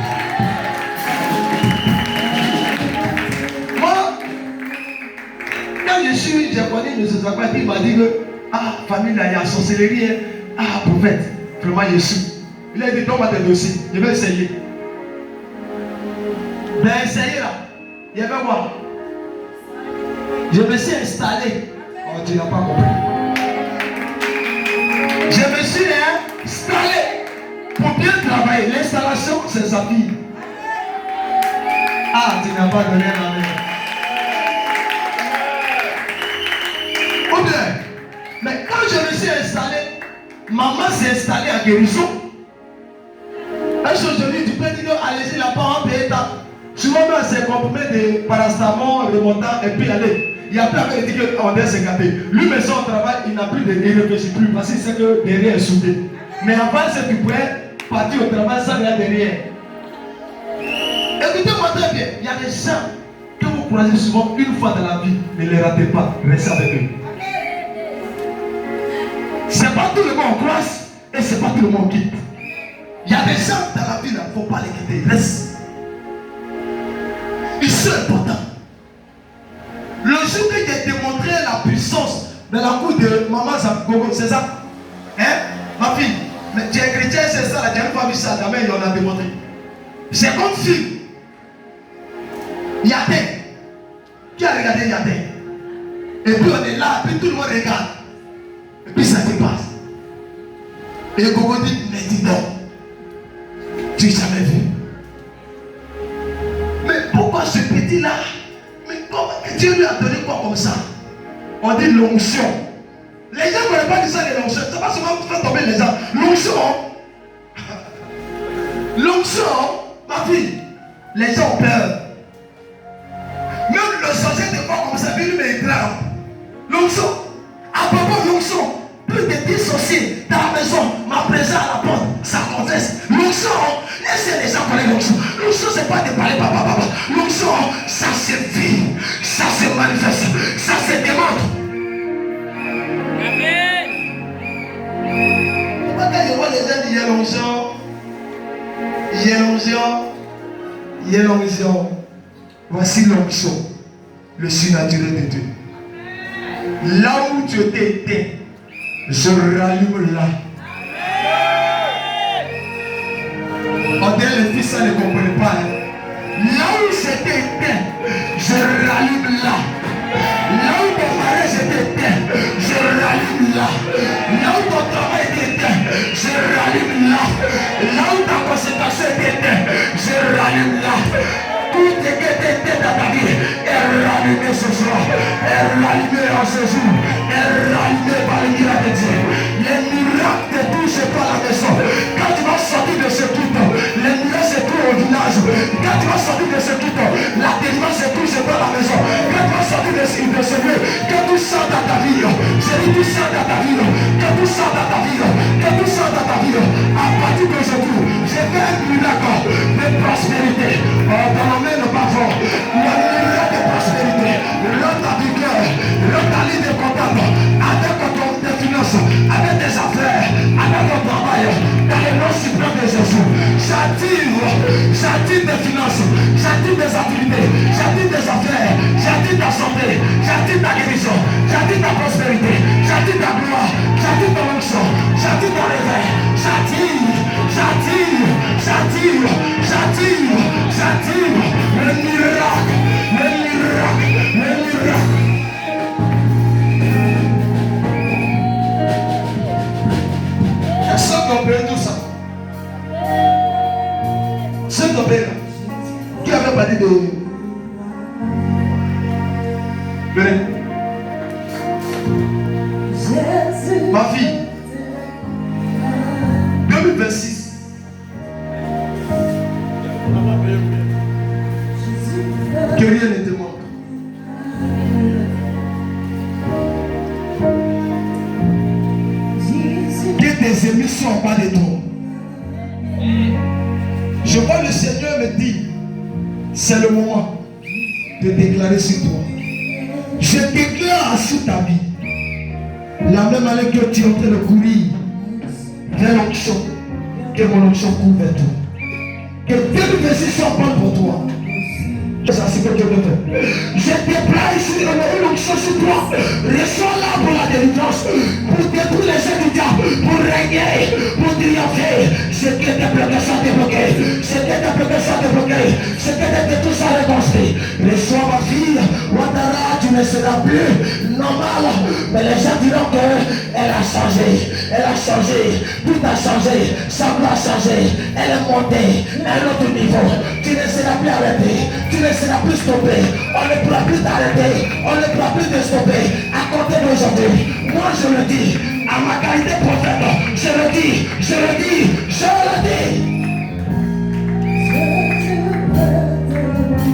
J'ai connu M. Zakwa et il m'a dit que famille là, il y a sorcellerie, prophète, vraiment Jésus. Il a dit donne-moi tes dossiers, je vais essayer. Ben essayer là, il y avait moi. Je me suis installé. Oh, tu n'as pas compris. Je me suis installé pour bien travailler. L'installation, c'est sa fille. Tu n'as pas donné la main. Mais quand je me suis installé, maman s'est installée à guérison. Est-ce que je lui dis, tu peux dire, allez-y là-bas, on paye ta. Souvent, on s'est comprimé de paracétamol, remontant, et puis allez. Il y a plus à dire qu'on doit se gâter. Lui, mais son travail, il n'a plus de. Il ne réfléchit plus parce qu'il sait que derrière est soudé. Mais avant, c'est que tu pouvais partir au travail sans rien derrière. Écoutez-moi très bien, il y a des gens que vous croisez souvent une fois dans la vie. Ne les ratez pas, restez avec eux. C'est pas tout le monde croise et c'est pas tout le monde quitte. Il y a des gens dans la vie, il ne faut pas les quitter. Reste. Ils sont importants. Le jour que j'ai démontré la puissance de la cour de maman Zagogo, c'est ça? Ma fille, mais tu es chrétien, c'est ça, tu n'as pas vu ça, la main, il en a démontré. C'est comme si Yadé, qui a regardé Yadé? Et puis on est là, et puis tout le monde regarde. Et puis ça se passe. Et Gogo dit, mais dis donc, tu n'as jamais vu. Mais pourquoi ce petit-là? Mais comment Dieu lui a donné quoi comme ça? On dit l'onction. Les gens ne veulent pas dire ça les l'onction. C'est pas seulement pour faire tomber les gens. L'onction, ma fille, les gens ont peur. Même le sorcier te voit comme ça, lui met grave. L'onction, à propos de l'onction, plus de 10 sorciers dans la maison, ma présence à la porte, ça confesse. L'onction, est-ce que les gens connaissent l'onction? L'onction, c'est pas de parler papa. L'onction, ça se vit, ça se manifeste, ça se démontre. Amen. C'est pas quand je vois les gens dire l'onction, il y a l'onction. Voici l'onction, le surnaturel de Dieu. Là où tu étais éteint, je rallume là. On dirait les fils, ça ne comprenait pas. Là où c'était éteint, je rallume là. Là où ton mariage était éteint, je rallume là. Là où ton travail était éteint, je rallume là. Là où ta conséquence était éteinte, je rallume là. Tout ce qui était éteint dans ta vie est rallumé ce soir, est rallumé en ce jour, est rallumé par le miracle de Dieu. Les miracles te touchent pas la maison. Quand tu vas sortir de ce culte, les miracles se trouvent au village. Quand tu vas sortir de ce culte, la délivrance se touche pas la maison. Quand tu vas sortir de ce lieu, quand tu sors dans ta vie, je dis tu sors dans ta vie, quand tu sors dans ta vie, quand tu sors dans ta vie, à partir d'aujourd'hui, je fais un miracle de prospérité. Dans la main de pas fort, le miracle de prospérité, l'autre ta vigueur, l'autre ta ligne de contact, avec tes finances, avec tes affaires, avec ton travail, dans le nom suprême de Jésus. J'attire tes finances, j'attire tes activités, j'attire tes affaires, j'attire ta santé, j'attire ta guérison, j'attire ta prospérité, j'attire ta gloire, j'attire ton onction, j'attire ton réveil, j'attire le miracle. Est-ce qu'on comprend tout ça? Ce qu'on comprend, qui avait parlé de... Venez. Ma fille, 2026. Que rien ne te manque. Que tes ennemis soient pas de toi. Je vois le Seigneur me dire, c'est le moment de déclarer sur toi. Je déclare sur ta vie, la même année que tu es en train de courir vers l'onction, que mon onction couvre vers toi. Que 2026 soit bon pour toi. Ça, c'est ce que Dieu veut faire. Je déploie ici une onction sur toi. Reçois là pour la délivrance, pour détruire les œuvres du diable, pour régner, pour triompher. Ce qui était bloqué soit débloqué. Ce qui était bloqué soit débloqué. Ce qui était détruit soit reconstruit. Reçois ma fille. Ouattara, tu ne seras plus normal. Mais les gens diront qu'elle a changé. Elle a changé. Tout a changé. Sa gloire a changé. Elle est montée à un autre niveau. Tu ne seras plus arrêté. Tu ne seras plus stoppé. On ne pourra plus t'arrêter. On ne pourra plus te stopper. À compter d'aujourd'hui, moi je le dis, à ma qualité prophète, je le dis.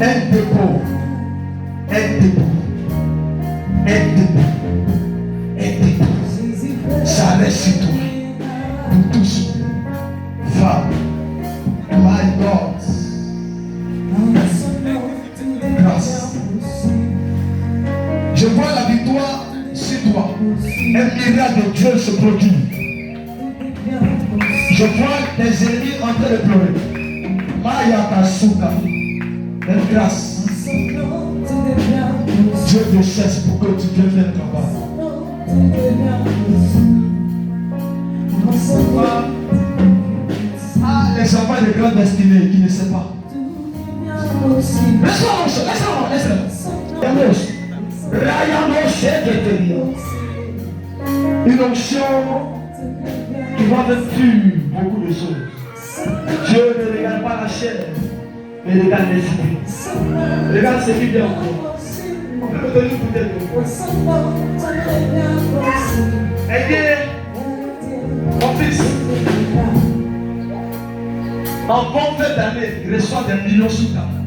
Un dépôt. Ça reste sur toi. Nous tous, femme, my God. Grâce. Je vois la victoire sur toi. Un miracle de Dieu se produit. Je vois tes ennemis en train de pleurer. Maya Kasuka. Une grâce. Dieu te cherche pour que tu viennes faire le travail. Les enfants de grande destinée qui ne savent pas. Une onction qui va faire beaucoup de choses. Dieu ne regarde pas la chair, mais regarde l'esprit. Regarde ce qui vient encore. On peut me donner peut-être. Elle dit, mon fils, en bonne fin d'année, reçoit des millions sur ta main.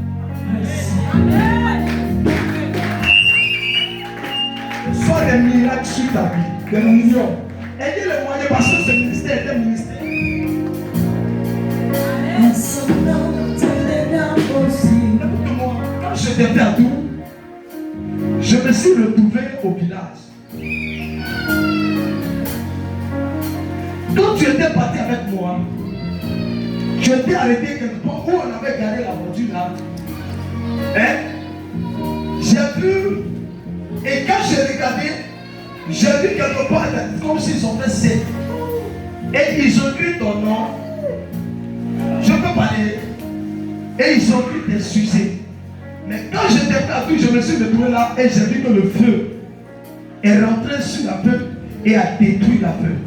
Reçoit des miracles sur ta vie, des millions. Elle dit le moyen parce que ce ministère est un ministère. Quand j'étais perdu, je me suis retrouvé au village. Quand tu étais parti avec moi, je t'ai arrêté quelque part où on avait gardé la voiture là. Hein? J'ai vu, et quand j'ai regardé, j'ai vu quelque part comme s'ils ont fait sec. Et ils ont écrit ton nom. Je peux parler. Et ils ont écrit tes succès. Mais quand j'étais perdu, je me suis retrouvé là et j'ai vu que le feu est rentré sur la peuple et a détruit la peuple.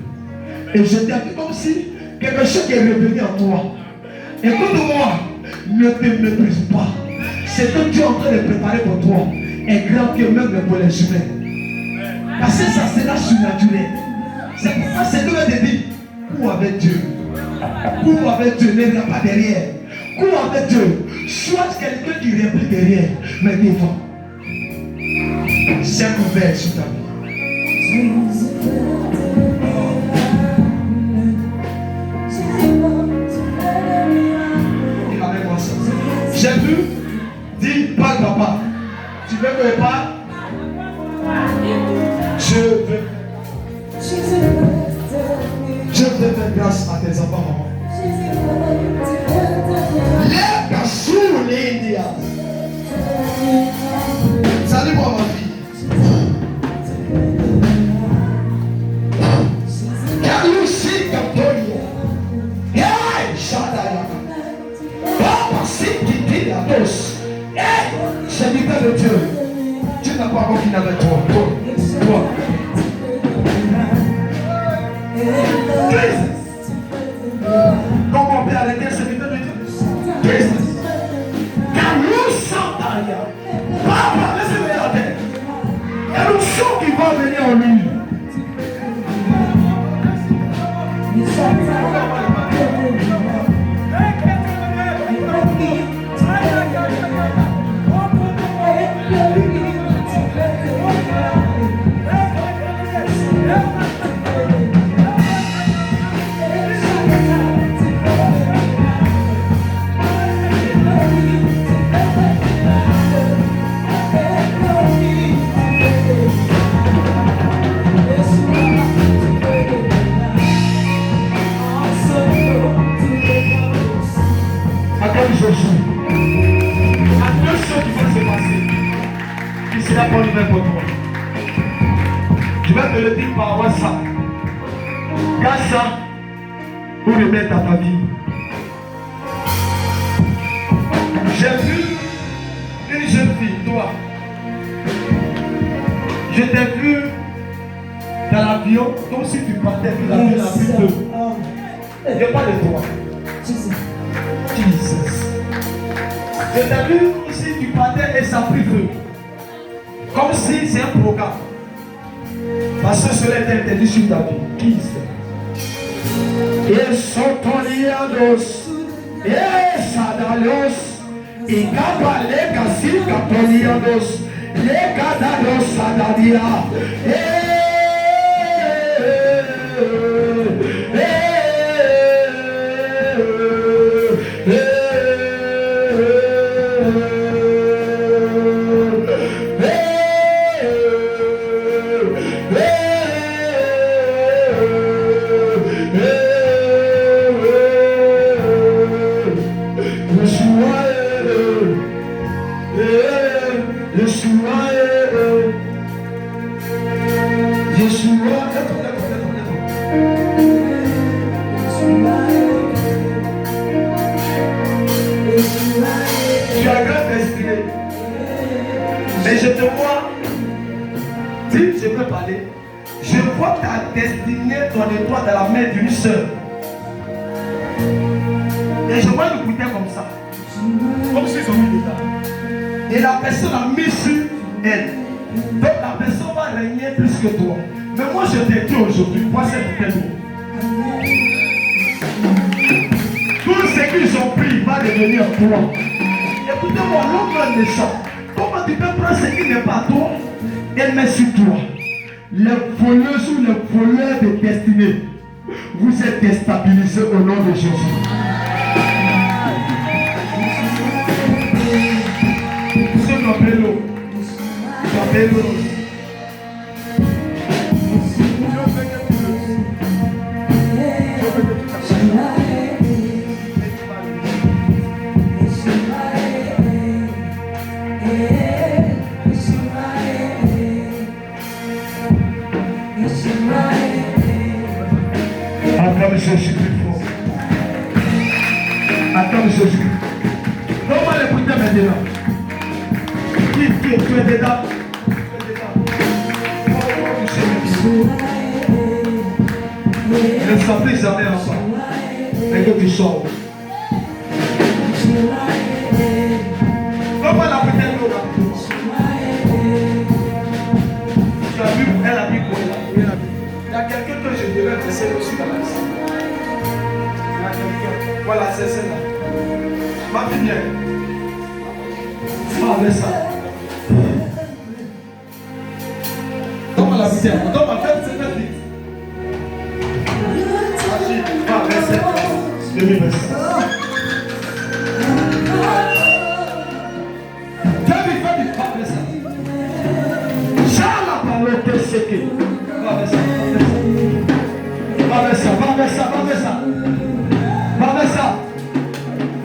Et j'étais vu comme si quelque chose est revenu en toi. Écoute-moi, ne te méprise pas. C'est que Dieu est en train de préparer pour toi un grand Dieu même pour les humains. Parce que ça sera surnaturel. C'est pourquoi c'est Dieu te dit, cours avec Dieu. Cours avec Dieu, ne viens pas derrière. Cours avec Dieu. Sois quelqu'un qui vient plus derrière, mais devant. C'est ouvert sur ta vie. J'ai vu, dis pas papa. Tu veux que je parle? Je veux faire grâce à tes enfants, maman. Salut moi ma fille. Serviteur de Dieu, Dieu n'a pas encore fini avec toi. Toi. Donc on peut arrêter le serviteur de Dieu. Car nous s'entendons. Papa, laissez-le à terre. Il y a le son qui va venir en lui. Je vais te le dire par WhatsApp. Garde ça pour le mettre à ta vie. J'ai vu une jeune fille, toi. Je t'ai vu dans l'avion comme si tu partais de l'avion la plus tôt. Je parle de toi. Jesus. Je t'ai vu comme si tu partais et ça a pris feu. Comme si c'est un programme. Parce que cela est interdit sur ta vie. Qui c'est? Et Sotonianos, et Sadalos, et Kabale Kasi Kaponianos, et Kadalos Sadadia, mais je te vois, si je peux parler, je vois ta destinée dans les doigts de la main d'une soeur. Et je vois le bouteille comme ça. Comme s'ils ont mis dedans. Et la personne a mis sur elle. Donc la personne va régner plus que toi. Mais moi je te dis aujourd'hui, vois cette bouteille d'eau. Tout ce qu'ils ont pris va devenir toi. Écoutez-moi, l'homme est méchant. Comment tu peux prendre ce qui n'est pas toi et mettre sur toi? Les voleuses ou les voleurs de destinée, vous êtes déstabilisés au nom de Jésus. C'est ton vélo. Ton vélo. Acclame Jésus-Christ fort. Acclame Jésus-Christ. Comment l'écouter maintenant? Tu es dedans. Ne sortez jamais ensemble. Et que tu sors. Comment la bouteille d'eau là? Tu as vu, elle a dit quoi? Il y a quelqu'un que je devrais laisser aussi dans la liste. Il y a quelqu'un. Voilà, c'est celle-là. Ma fille vient. Avec ça. Donne-moi la bouteille. Donne-moi, fais cette vite. Va, verset. Demi-verset. Fais vite, va, avec ça. Chala parole te séqué. Va avec ça, va avec ça. Va avec ça, va avec ça. Va avec ça.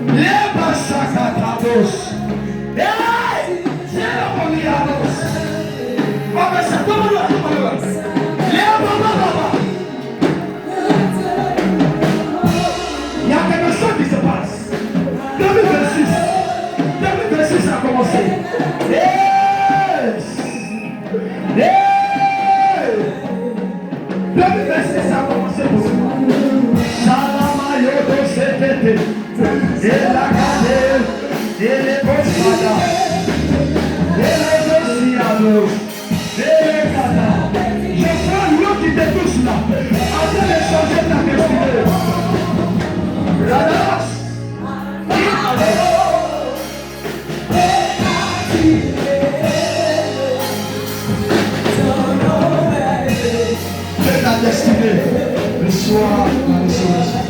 Leba sakatados. Hey! C'est la poliados. Va avec ça, donne-moi. Leba baba. Il y a quelque chose qui se passe. 2026 a commencé. Yes! Yes! 2026 a commencé pour vous. Salamayo de CPT. Et la cadère. Et les posada. Et les ocianos. Et les cadavres. Je prends l'eau qui te touche là. Afin de changer ta destinée. Radas. C'est ta destinée. Le soir, la résurrection.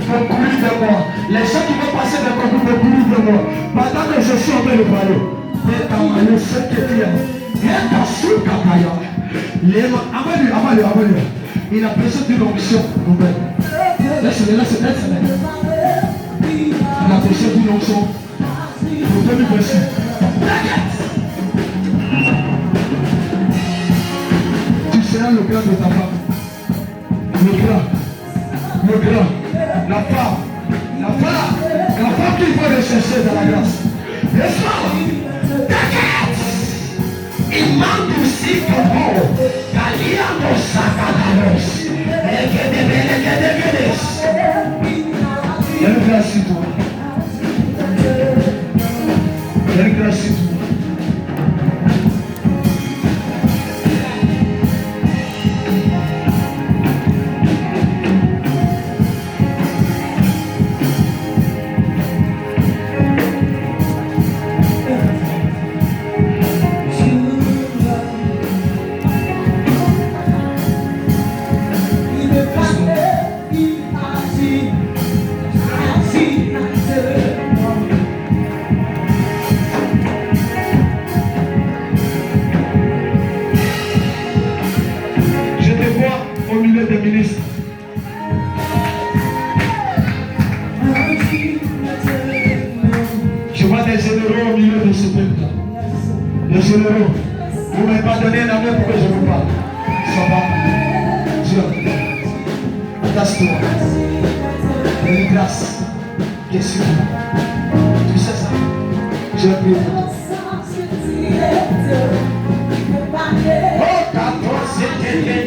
faut courir de moi. Les gens qui vont passer de concours vont courir de moi. Pendant que je suis en train de parler, il a besoin d'une onction nouvelle. Laisse-le. Il a besoin d'une onction pour 2026. Tu seras le grand de ta femme. Le grand. La femme qu'il faut rechercher dans la grâce. Il manque aussi comme Galiano Sakalanos. Il y a une grâce sur toi. Il y a une grâce sur toi. Je vois des généraux au milieu de ce peuple. Les généraux, vous ne m'avez pas donné un amour pour que je vous parle. Ça va. Dieu, attache-toi. Il y a une grâce qui est sur toi. Tu sais ça? Je vais prier pour toi. Oh, 14 c'était.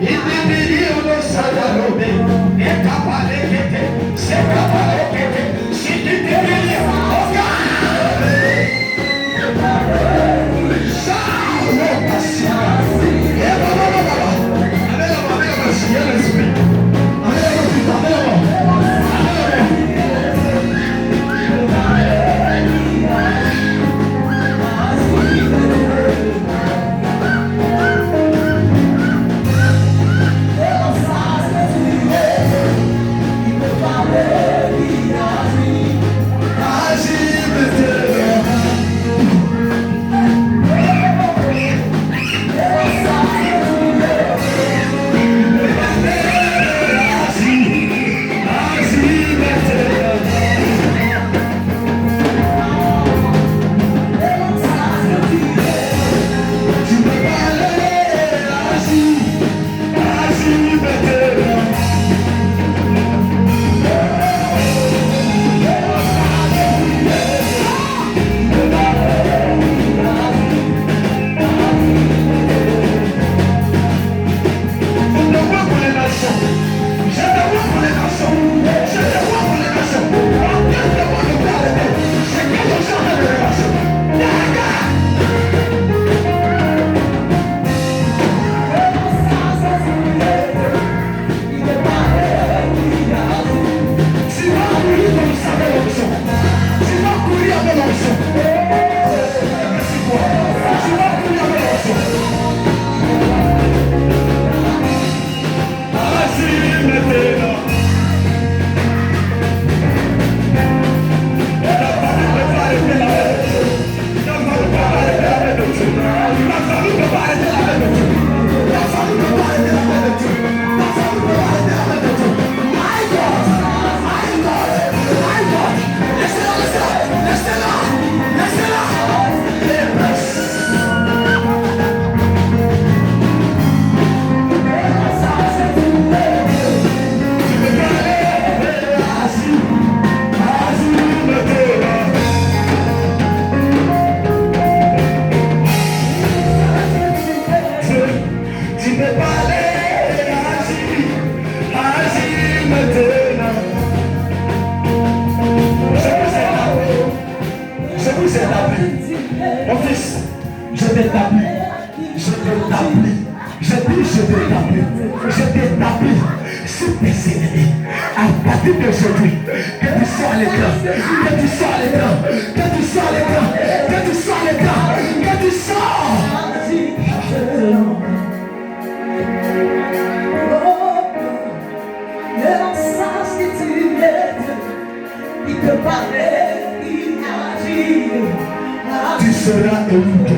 Il dit on s'adalobe. Et capalekete. C'est capalekete. Si tu te bénis,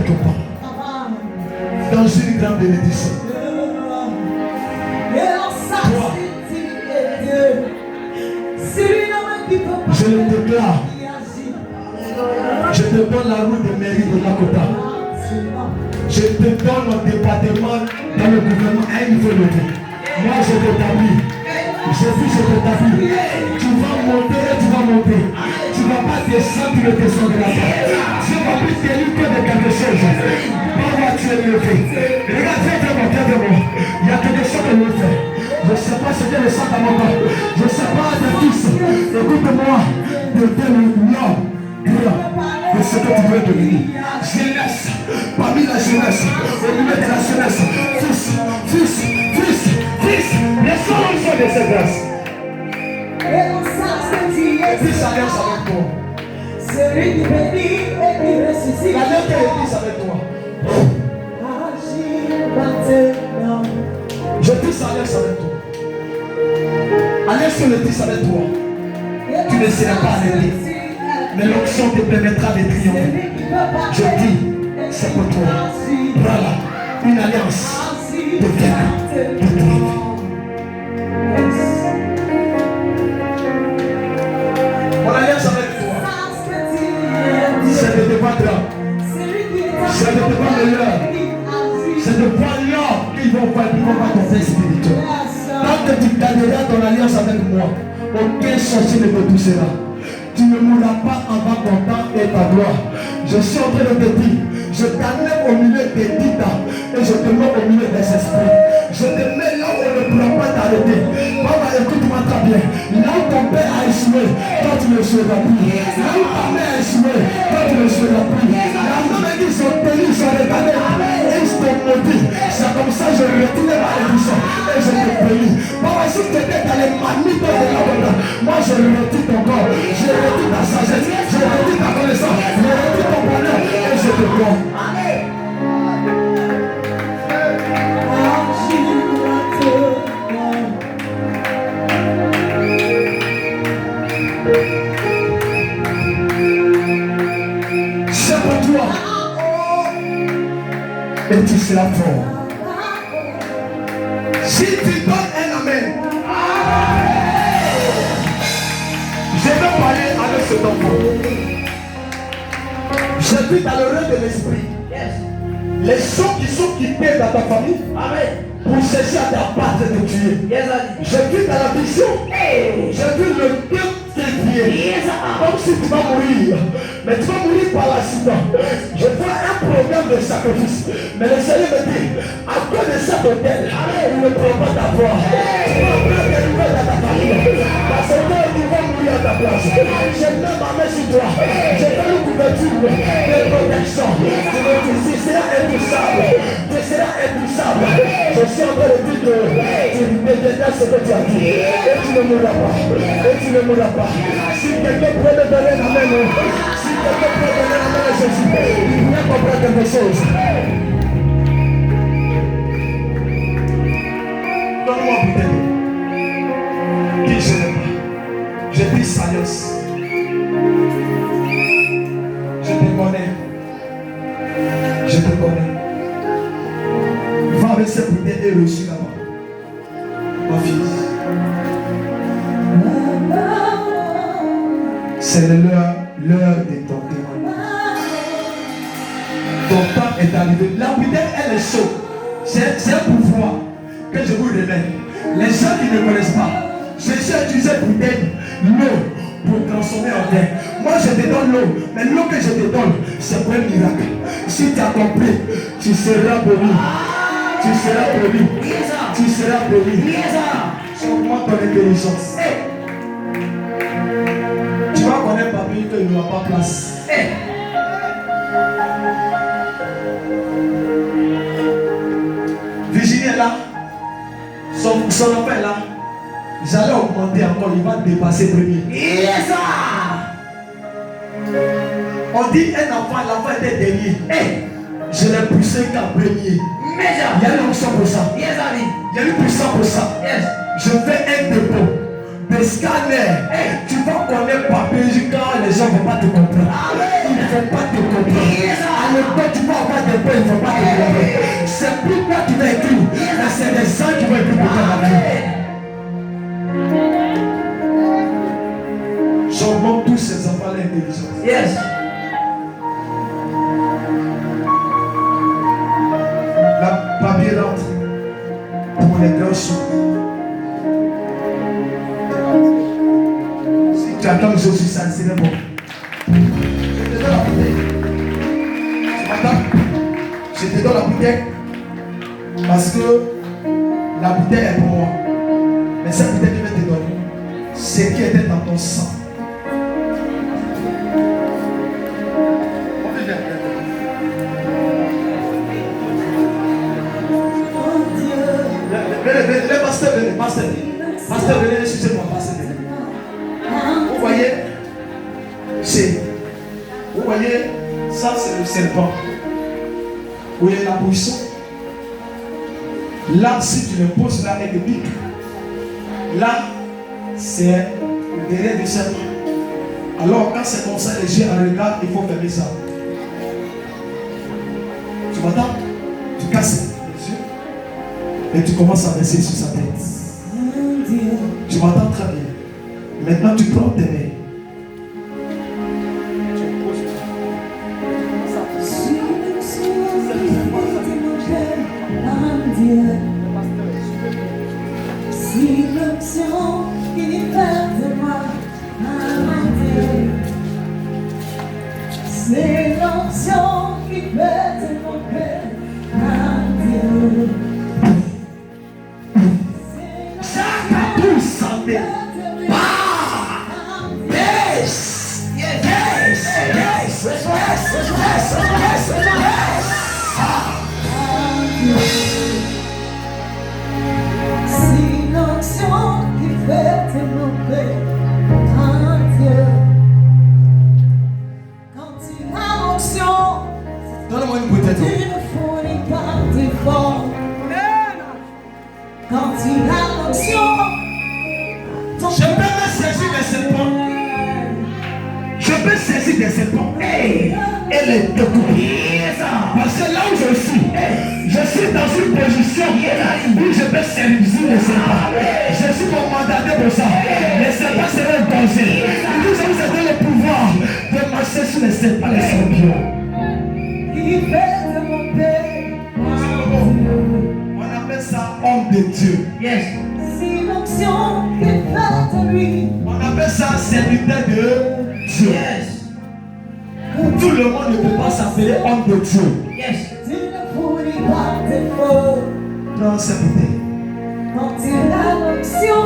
quelque part dans une grande bénédiction. Toi, je le déclare. Je te donne la route de mairie de Lakota. Je te donne mon département dans le gouvernement à un niveau élevé. Moi, je t'établis. Je t'établis. Tu vas monter et tu vas monter. Tu ne vas pas descendre, tu ne descendras pas. Tu vas plus t'élire que de quelque chose. Pourquoi tu es élevé? Regarde, viens moi. Il y a quelque chose de le faire. Je ne sais pas ce que le sang à mon corps. Je ne sais pas de fils. Écoute-moi. De l'homme. De ce que tu veux devenir. Jeunesse. Parmi la jeunesse. Au milieu de la jeunesse. Fils. Laissons-nous faire de cette grâce. Fils alliance avec toi. Celui qui bénit et qui ressuscite. La lettre est église avec toi. Je tisse alliance avec toi. Alliance sur le tisse avec toi. Tu ne seras pas arrêté. Mais l'onction te permettra de triompher. Je dis, c'est pour toi. Voilà, une alliance de guerre, de triomphe. Mon alliance avec toi, c'est de te battre. C'est de te voir meilleur. C'est de voir l'homme qu'ils vont faire pour ton fait spirituel. Tant que tu garderas ton alliance avec moi, aucun sorcier ne te touchera. Tu ne mourras pas avant ton temps et ta gloire. Je suis en train de te dire, je t'amène au milieu des titans et je te mets au milieu des esprits. Je te mets là où on ne pourra pas t'arrêter. Papa, écoute-moi très bien. Là où ton père a échoué, toi tu ne seras plus. Là où ta mère a échoué, toi tu ne seras plus. La maman qui sont tenus, ils sont regardés et ils sont maudits. C'est comme ça que je retire ma révision et je te bénis. Papa, si tu étais dans les manies de la bonne, moi je retire ton corps, je retire ta sagesse, je retire ta connaissance, je retire ton bonheur et je te prends. Amen. C'est pour toi. Et tu seras fort. Si tu donnes un amen, je vais parler avec cet enfant. Je vis dans le règne de l'esprit. Les gens qui sont quittés dans ta famille, pour chercher à t'abattre et te tuer. Je vis dans la vision. Je vis le Dieu qui est comme si tu vas mourir. Mais tu vas mourir par l'accident. Je vois un programme de sacrifice. Mais le Seigneur me dit, à cause de cet hôtel, il ne peut pas t'avoir. Tu vas prendre des nouvelles dans ta famille. Parce que tu vas mourir à ta place. Je mets ma main sur toi. Je fais une couverture de protection. Tu me dis, tu seras intouchable. Tu seras intouchable. Je suis en train de dire que tu détestes ce que tu as dit. Et tu ne mourras pas. Et tu ne mourras pas. Si quelqu'un peut me donner la main, si quelqu'un peut me donner la main à Jésus, il vient comprendre quelque chose. Donne-moi pour t'aider. Qui je n'aime pas. Je dis Salios. Je te connais. Je te connais. Va avec cette bouteille et reçu là-bas. Mon fils. C'est l'heure de ton témoignage. Ton temps est arrivé. La bouteille, elle est chaude. C'est un pouvoir que je vous remets. Les gens qui ne connaissent pas, Jésus a utilisé bouteille, l'eau, pour transformer en vin. Moi, je te donne l'eau, mais l'eau que je te donne, c'est pour un miracle. Si tu as compris, tu seras béni. Tu seras béni. Tu seras béni. Ça augmente ton intelligence. Tu vas connaître Papi qu'il n'y aura pas place. Virginie est là. Son enfant est là. J'allais augmenter encore. Il va dépasser premier. On dit un enfant, l'enfant était dernier. Je l'ai poussé qu'à premier. Il y a eu 100%. Il y a eu plus 100%. Je fais un dépôt. Des scanners, tu vas connaître papier quand les gens ne vont pas te comprendre. Ils ne vont pas te comprendre. le temps, tu vas avoir des paix, il ne faut pas te tromper. C'est plus toi qui vas écrire, mais c'est les gens qui vont écrire pour toi. J'augmente tous ces enfants l'intelligence. Yes. La papier rentre pour les grands sourds. Si tu attends Jésus, ça c'est bon. Je te donne la bouteille. Tu m'entends? Je te donne la bouteille parce que la bouteille est pour moi. Mais cette bouteille que je vais te donner, c'est qui était dans ton sang. Venez, pasteur, venez, excusez-moi, pasteur, venez. Vous voyez, ça c'est le serpent. Vous voyez la buisson. Là, si tu le poses là, elle te pique. Là, c'est le derrière du serpent. Alors, quand c'est comme ça, les gens regardent, il faut fermer ça. Tu m'entends? Tu casses les yeux et tu commences à baisser sur sa tête. Tu m'entends très bien. Maintenant, tu prends tes mains. Si l'option qui fait de moi un Dieu, c'est l'option qui fait de mon cœur un Dieu. Donne-moi une bouteille d'eau. Quand tu as l'option, je peux me saisir des serpents. Je peux saisir des serpents et les découper. Parce que là où je suis dans une position où je peux servir les serpents. Je suis mon mandataire pour ça. Les serpents seront un danger. Nous avons donné le pouvoir de marcher sur les serpents, les scorpions. qui fait de mon père. On appelle ça homme de Dieu. Yes. Si l'onction qui fait de lui. On appelle ça serviteur de Dieu. Yes. Tout le monde ne peut pas s'appeler homme de Dieu. Yes. Tu ne pourris pas tes faux. Prends cette bouteille. Quand tu as l'onction,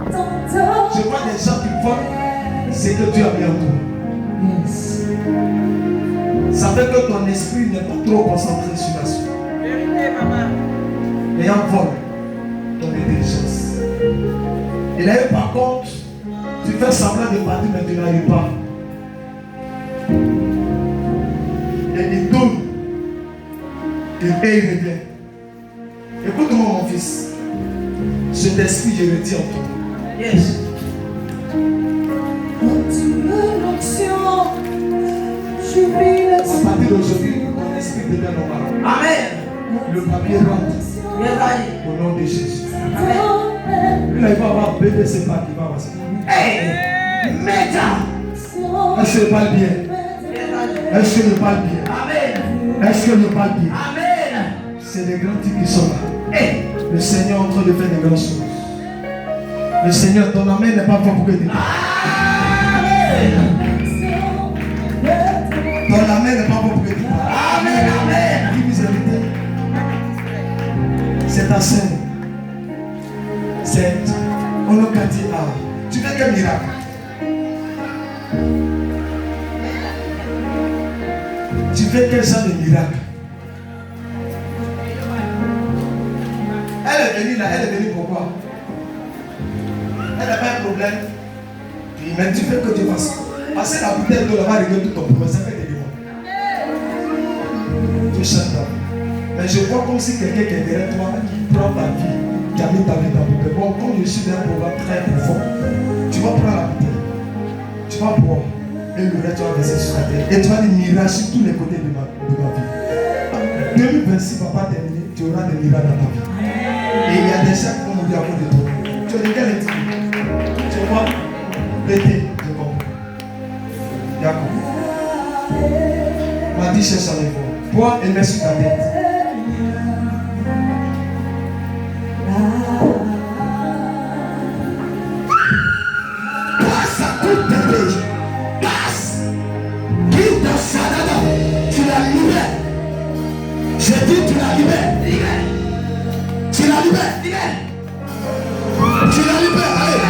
ton temps. Je vois des gens qui font ce que Dieu a mis en toi. Yes. Ça fait que ton esprit n'est pas trop concentré sur la suite. Mais en vol ton intelligence. Et là, par contre, tu fais semblant de partir, mais tu n'arrives pas. Et il tourne. Et il revient. Écoute-moi, mon fils. Cet esprit, je le dis en toi. Yes. Quand tu as l'onction, j'oublie le À partir d'aujourd'hui, mon esprit devient normal. Amen. Le papier rentre. Au nom de Jésus. Amen. Là, il va avoir bébé, c'est pas qui va passer. Hey! Méta! Est-ce que je parle bien? Est-ce que je parle bien? Amen. Est-ce que je parle bien? Amen. C'est des grands types qui sont là. Hey! Le Seigneur est en train de faire des grandes choses. Le Seigneur, ton amen n'est pas fort pour que tu Amen. Ton amen n'est pas fort pour que tu Amen. Amen. Qui vous invite? C'est ta scène. C'est Onokati A. Tu fais quel miracle? Tu fais quel genre de miracle? Elle est venue là, elle est venue pourquoi? Elle n'a pas un problème. Mais tu fais que tu fasses. Parce que la bouteille d'eau là-bas régler tout ton problème. Ça fait des démons. Tu chantes là. Mais je vois comme si quelqu'un qui est derrière toi, qui prend ta vie, qui a mis ta vie dans ton cœur. Bon, comme je suis dans un programme très profond, tu vas prendre la bouteille. Tu vas boire. et le reste tu vas verser sur la terre. Et tu vas des miracles sur tous les côtés de ma vie. 2026 va pas terminer, tu auras des miracles dans ta vie. Et il y a des gens qui vont mourir à cause de toi. Tu es lequel est-il? Tu vois, l'été, je comprends. D'accord. Ma dit cherche avec moi. Toi, et mets sur ta tête. Passe à toute ta tête. Passe. Quitte ta salade. Tu la libères. J'ai dit tu la libères. Tu la libères. Tu la libères. Allez.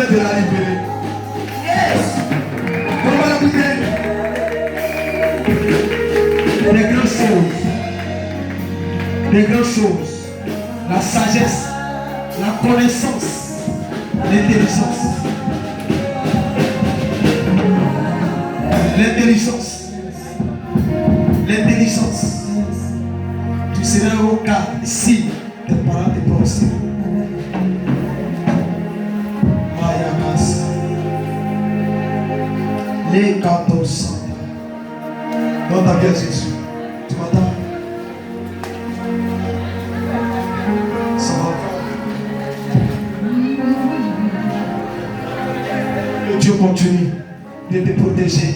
De la libérer. Yes! Comment la bouteille? Les grandes choses. Les grandes choses. La sagesse. La connaissance. L'intelligence. L'intelligence. L'intelligence. Tu seras au cas si tes parents te prononcent. Les 1400. Donne ta vie à Jésus. Tu m'entends? Ça va. Que Dieu continue de te protéger.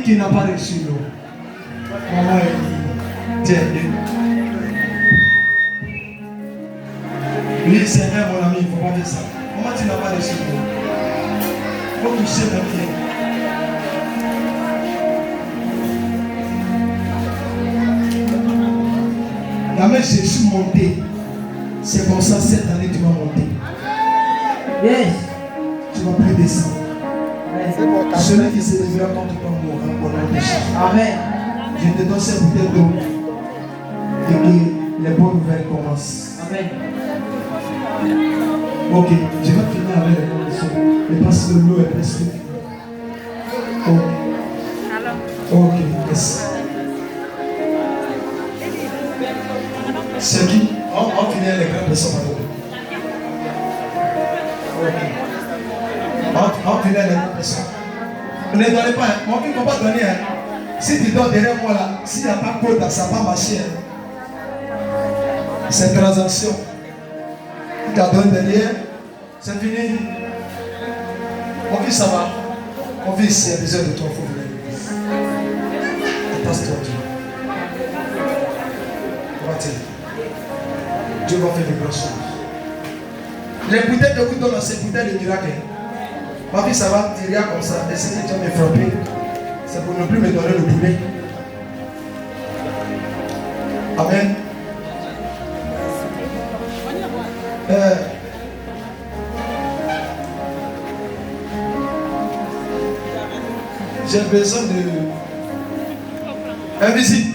Qui n'a pas reçu l'eau? Maman est tiens. Oui, c'est vrai, mon ami, il ne faut pas dire ça. Comment tu n'as pas reçu l'eau? Il faut toucher mon pied. La main, je suis monté. C'est comme ça, cette année, tu vas monter. Yes. Tu vas plus descendre. Celui qui se lèvera contre toi mourra pour l'empêcher. Amen. Je te donne cette bouteille d'eau. Et que les bonnes nouvelles commencent. Amen. Ok, je vais finir avec les conditions. Mais parce que l'eau est presque finie. Ok. Ok, merci. C'est qui? On finit avec les grandes personnes. Ok. On finit avec les grandes personnes. Ne donnez pas. Mon fils ne va pas donner. Si tu donnes derrière moi là, s'il n'y a pas de quota, ça ne va pas marcher. C'est une transaction. Tu as donné derrière, c'est fini. Mon fils, ça va. Mon fils, il y a besoin de toi, il faut venir. Passe-toi, Dieu. Dieu va faire de grandes choses. Les bouteilles de vous donnent, c'est bouteilles de miracle. Ma fille, ça va, tu regardes comme ça. Et c'est que tu vas me frapper. C'est pour ne plus me donner le poulet. Amen. J'ai besoin de invisible.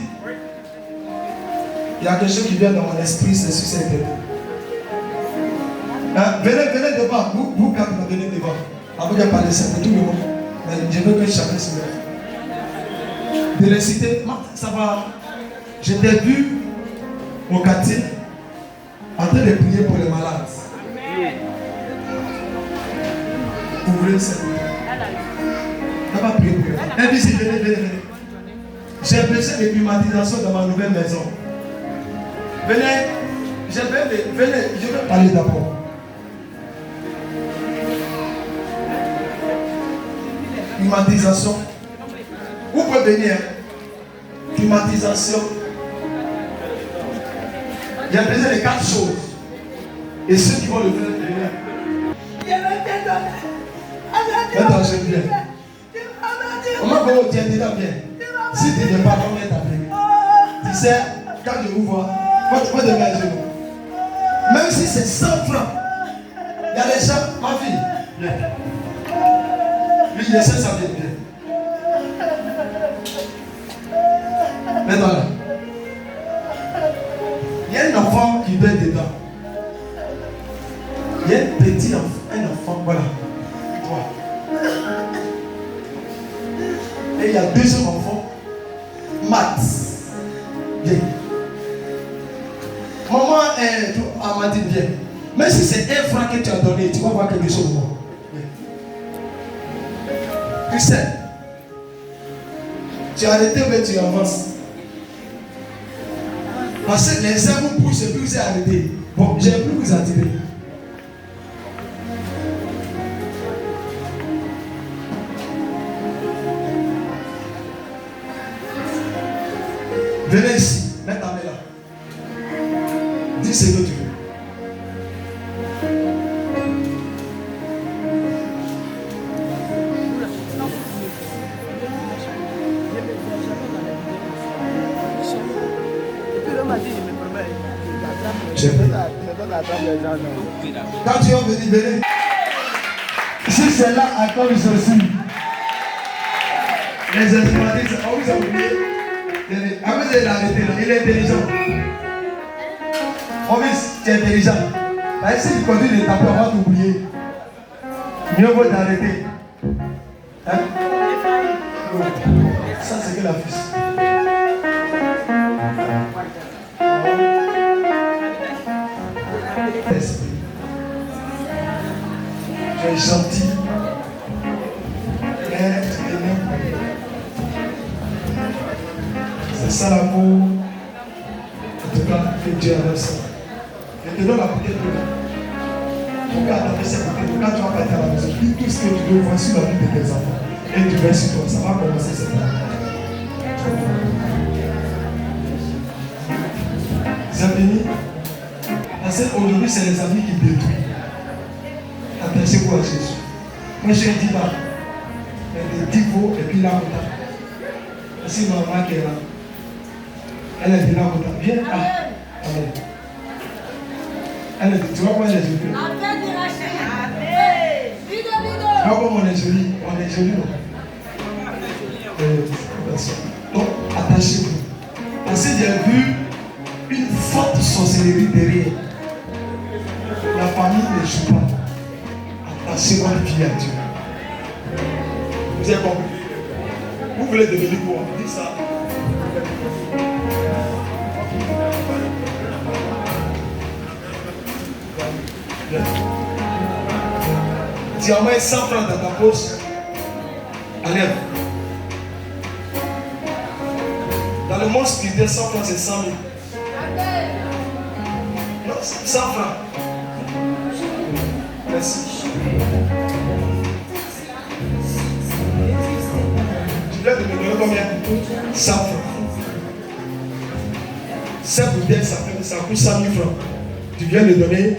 Il y a quelque chose qui vient dans mon esprit, c'est sur cette tête. Venez devant, vous quatre, venez devant. Avant de parler, c'est pour tout le monde. Mais je veux que chacun se lève. De réciter, ça va. Je t'ai vu au quartier en train de prier pour les malades. Ouvrez cette bouteille. On va prier pour eux. Invisible, venez. J'ai besoin de climatisation dans ma nouvelle maison. Venez, je vais parler d'abord. Climatisation. Vous pouvez venir. Climatisation. Il y a besoin de 4 choses. Et ceux qui vont le faire, venir. Maintenant, je viens. Comment vous tiens déjà bien? Si tu n'es pas, comment t'appeler? Tu sais, quand je vous vois, moi de mes genoux. Même si c'est 100 francs, il y a des gens, ma fille, viens. Lui, il essaie ça bien. Maintenant là. Il y a un enfant qui doit être dedans. Il y a un petit enfant, un enfant, maths. Viens. Maman m'a dit viens. Même si c'est 1 franc que tu as donné, tu vas voir quelque chose. Christelle, tu as arrêté mais tu avances. Parce que les hommes vous poussent et puis vous avez arrêté. Bon, j'ai plus vous attirer. Venez ici, mets ta main là. Dis ce que tu veux. Quand tu vas venir, venez. Si c'est là à cause ceci, les informatiques, on vous a oublié. Avant de l'arrêter, il est intelligent. On dit, tu es intelligent. Mais si tu continues de taper, on va t'oublier. Mieux vaut t'arrêter. Hein? Ça, c'est que la fiche. Tu es gentil. C'est ça l'amour. En tout cas, que Dieu a ça. Je te donne la bouteille de l'eau. Tu peux attendre cette bouteille. Quand tu vas partir à la maison, dis tout ce que tu veux voir sur la vie de tes enfants. Et tu vas sur toi. Ça va commencer cette année. Les amis, parce qu'aujourd'hui, c'est les amis qui détruisent. Attachez-vous à Jésus. Moi, j'ai dit là. Il y a des divots et puis là, c'est maman qui est là. Elle est de là, viens. Ah, amen. Elle est, tu vois comment elle est jolie? Amen. Tu vois comment on est joli? On est joli, non? Donc, attachez-vous. Parce que j'ai vu une forte sorcellerie derrière. La famille ne joue pas. Attachez-vous à la vie à Dieu. Vous avez compris? Vous voulez devenir quoi? Dites ça. Tu as moins 100 francs dans ta poche. Enlève. Dans le monde spirituel, 100 francs c'est 100 000. Non, 100 francs. Merci. Tu viens de me donner combien? 100 francs. Cette bouteille, ça coûte 100 000 francs. Tu viens de donner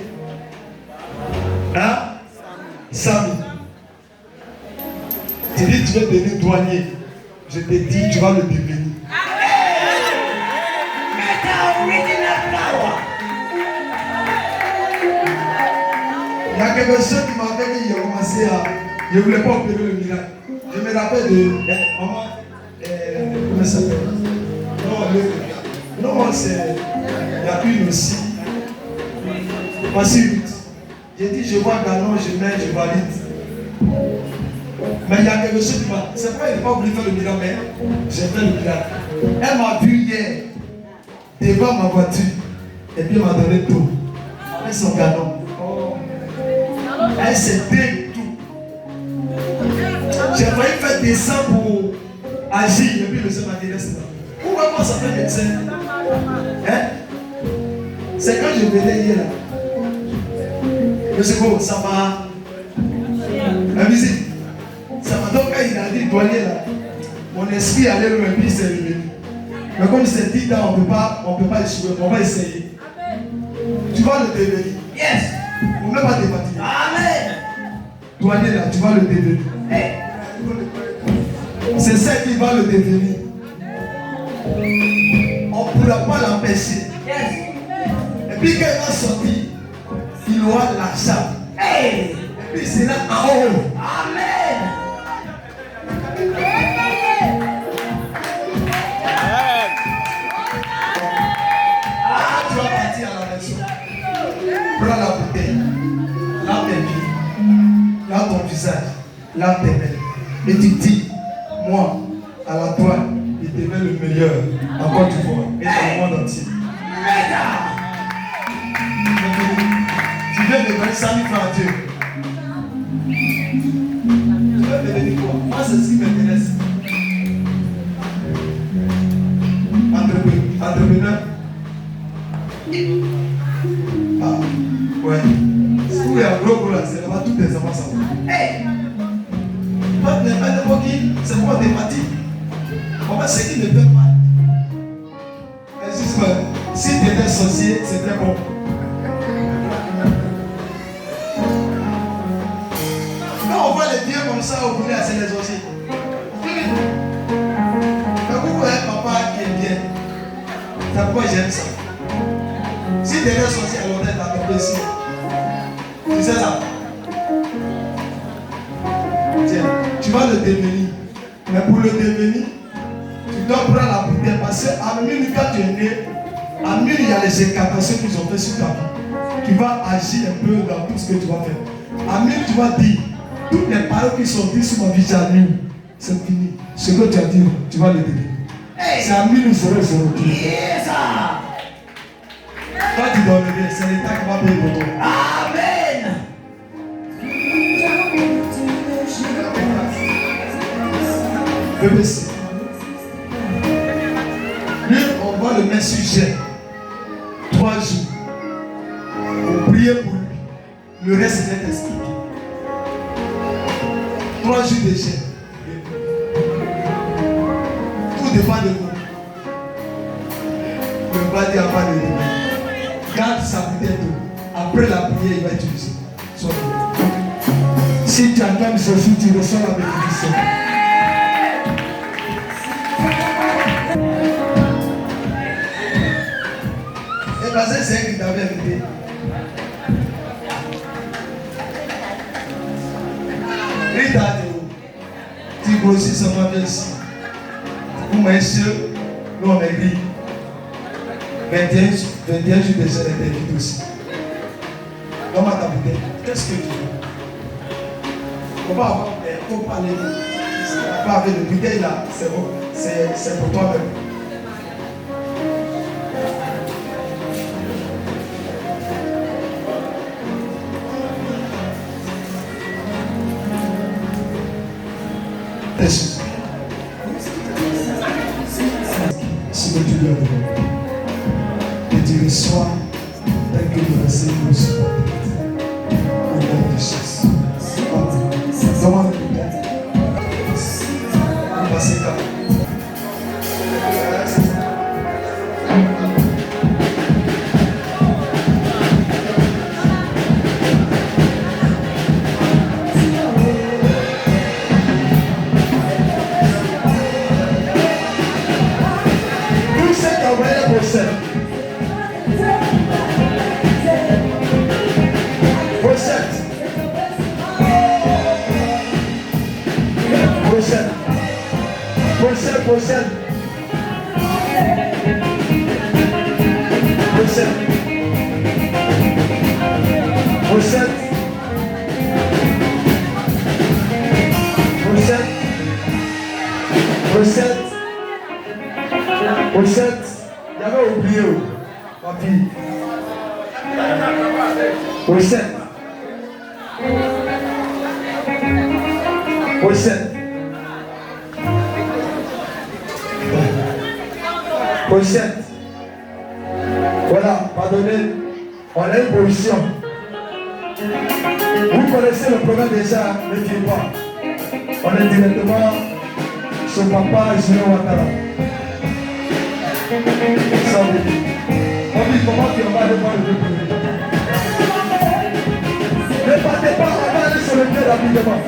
100 000. Tu dis tu veux devenir douanier. Je te dis tu vas le devenir. Il y a quelque chose qui m'a fait qu'il a commencé à. Je ne voulais pas opérer le miracle. Je me rappelle de maman. Comment ça s'appelle? Non, c'est. Il y a une aussi. Voici 8. J'ai dit, je vois Ganon, je mets, je valide. Mais il y a quelque chose qui m'a. C'est pas, il n'a pas voulu faire le miracle, mais j'ai fait le miracle. Elle m'a vu hier, devant ma voiture, et puis elle m'a donné tout. Avec son Ganon. Elle s'est dit tout. J'ai failli faire des sangs pour agir, et puis le Seigneur m'a dit, laisse là. Pourquoi moi ça fait médecin? Hein? C'est quand je venais hier là. Monsieur Bo, ça m'a. La visite. Ça m'a donc quand il a dit douanier là. Mon esprit allait le même, puis c'est revenu. Mais comme c'est dit là, on ne peut pas échouer, on va essayer. Tu vas le devenir. Yes! On ne peut pas te fatiguer. Amen! Douanier là, tu vas le devenir. Hey. C'est ça qui va le devenir. On ne pourra pas l'empêcher. Yes. Et puis quand il va sortir, il aura l'argent. Hey. Et puis c'est là en haut. Amen. Ah, tu vas partir à la maison. Prends la bouteille. Lave tes pieds. Lave ton visage. Lave tes mains. Et tu dis, moi, à la toile, il devient le meilleur en Côte d'Ivoire et dans le monde entier. Tu viens de donner 100 000 francs à Dieu. Tu veux devenir quoi? Moi, c'est ce qui m'intéresse. Entrepreneur. Ah, ouais. Si vous avez un gros là, c'est là-bas, tous les enfants s'en vont. Hey! C'est pour des matines. On va ce qui ne peut pas. Si tu étais sorcier, c'est très bon. Quand on voit les vieux comme ça, on voulait assez les sorciers. Quand vous voyez un papa qui est bien, c'est pourquoi j'aime ça. Si tu étais sorcier, alors on est dans le ici. Tu sais ça? Tiens, tu vas le devenir. Mais pour le devenir, tu dois prendre la bouteille. Parce qu'à Mille, quand tu es né, à Mille, il y a les incantations qu'ils ont fait sur ta vie. Qui va agir un peu dans tout ce que tu vas faire. À Mille, tu vas dire, toutes les paroles qui sont dites sur ma vie, à Mille, c'est fini. Ce que tu as dit, tu vas le devenir. Hey. C'est à Mille ou 0. Toi, tu dois lever. C'est l'État qui va payer pour toi. Amen. BBC. Lui, on va le mettre sur jeûne. 3 jours. Pour prier pour lui. Le reste, c'est expliqué. 3 jours de jeûne. Tout dépend de vous. Ne pas dire pas de lui. Garde sa bouteille d'eau. Après la prière, il va utiliser. Si tu attends ce jour, tu reçois la bénédiction. Parce que c'est qui t'avait invité. Rita, tu grossis seulement bien ici. Pour mes soeurs, nous on est gris. 21 jours de jeûne est aussi. Donne-moi ta bouteille. Qu'est-ce que tu veux? On va avoir, il faut parler. Pas avec le bouteille là, c'est bon. C'est pour toi-même. Ce que tu lui as donné. Et tu reçois tel que tu as séjourné sur ta tête. Au nom de Jésus. Demande le bouteille. Passez là. Prochaine. J'avais oublié, ma fille. Prochaine. Voilà, pardonnez, on a une position. Vous connaissez le problème déjà, ne dites pas. On est directement sur papa Junior Ouattara. Sans début. On dit comment tu vas aller voir le député. Ne partez pas, on va aller sur le pied rapidement.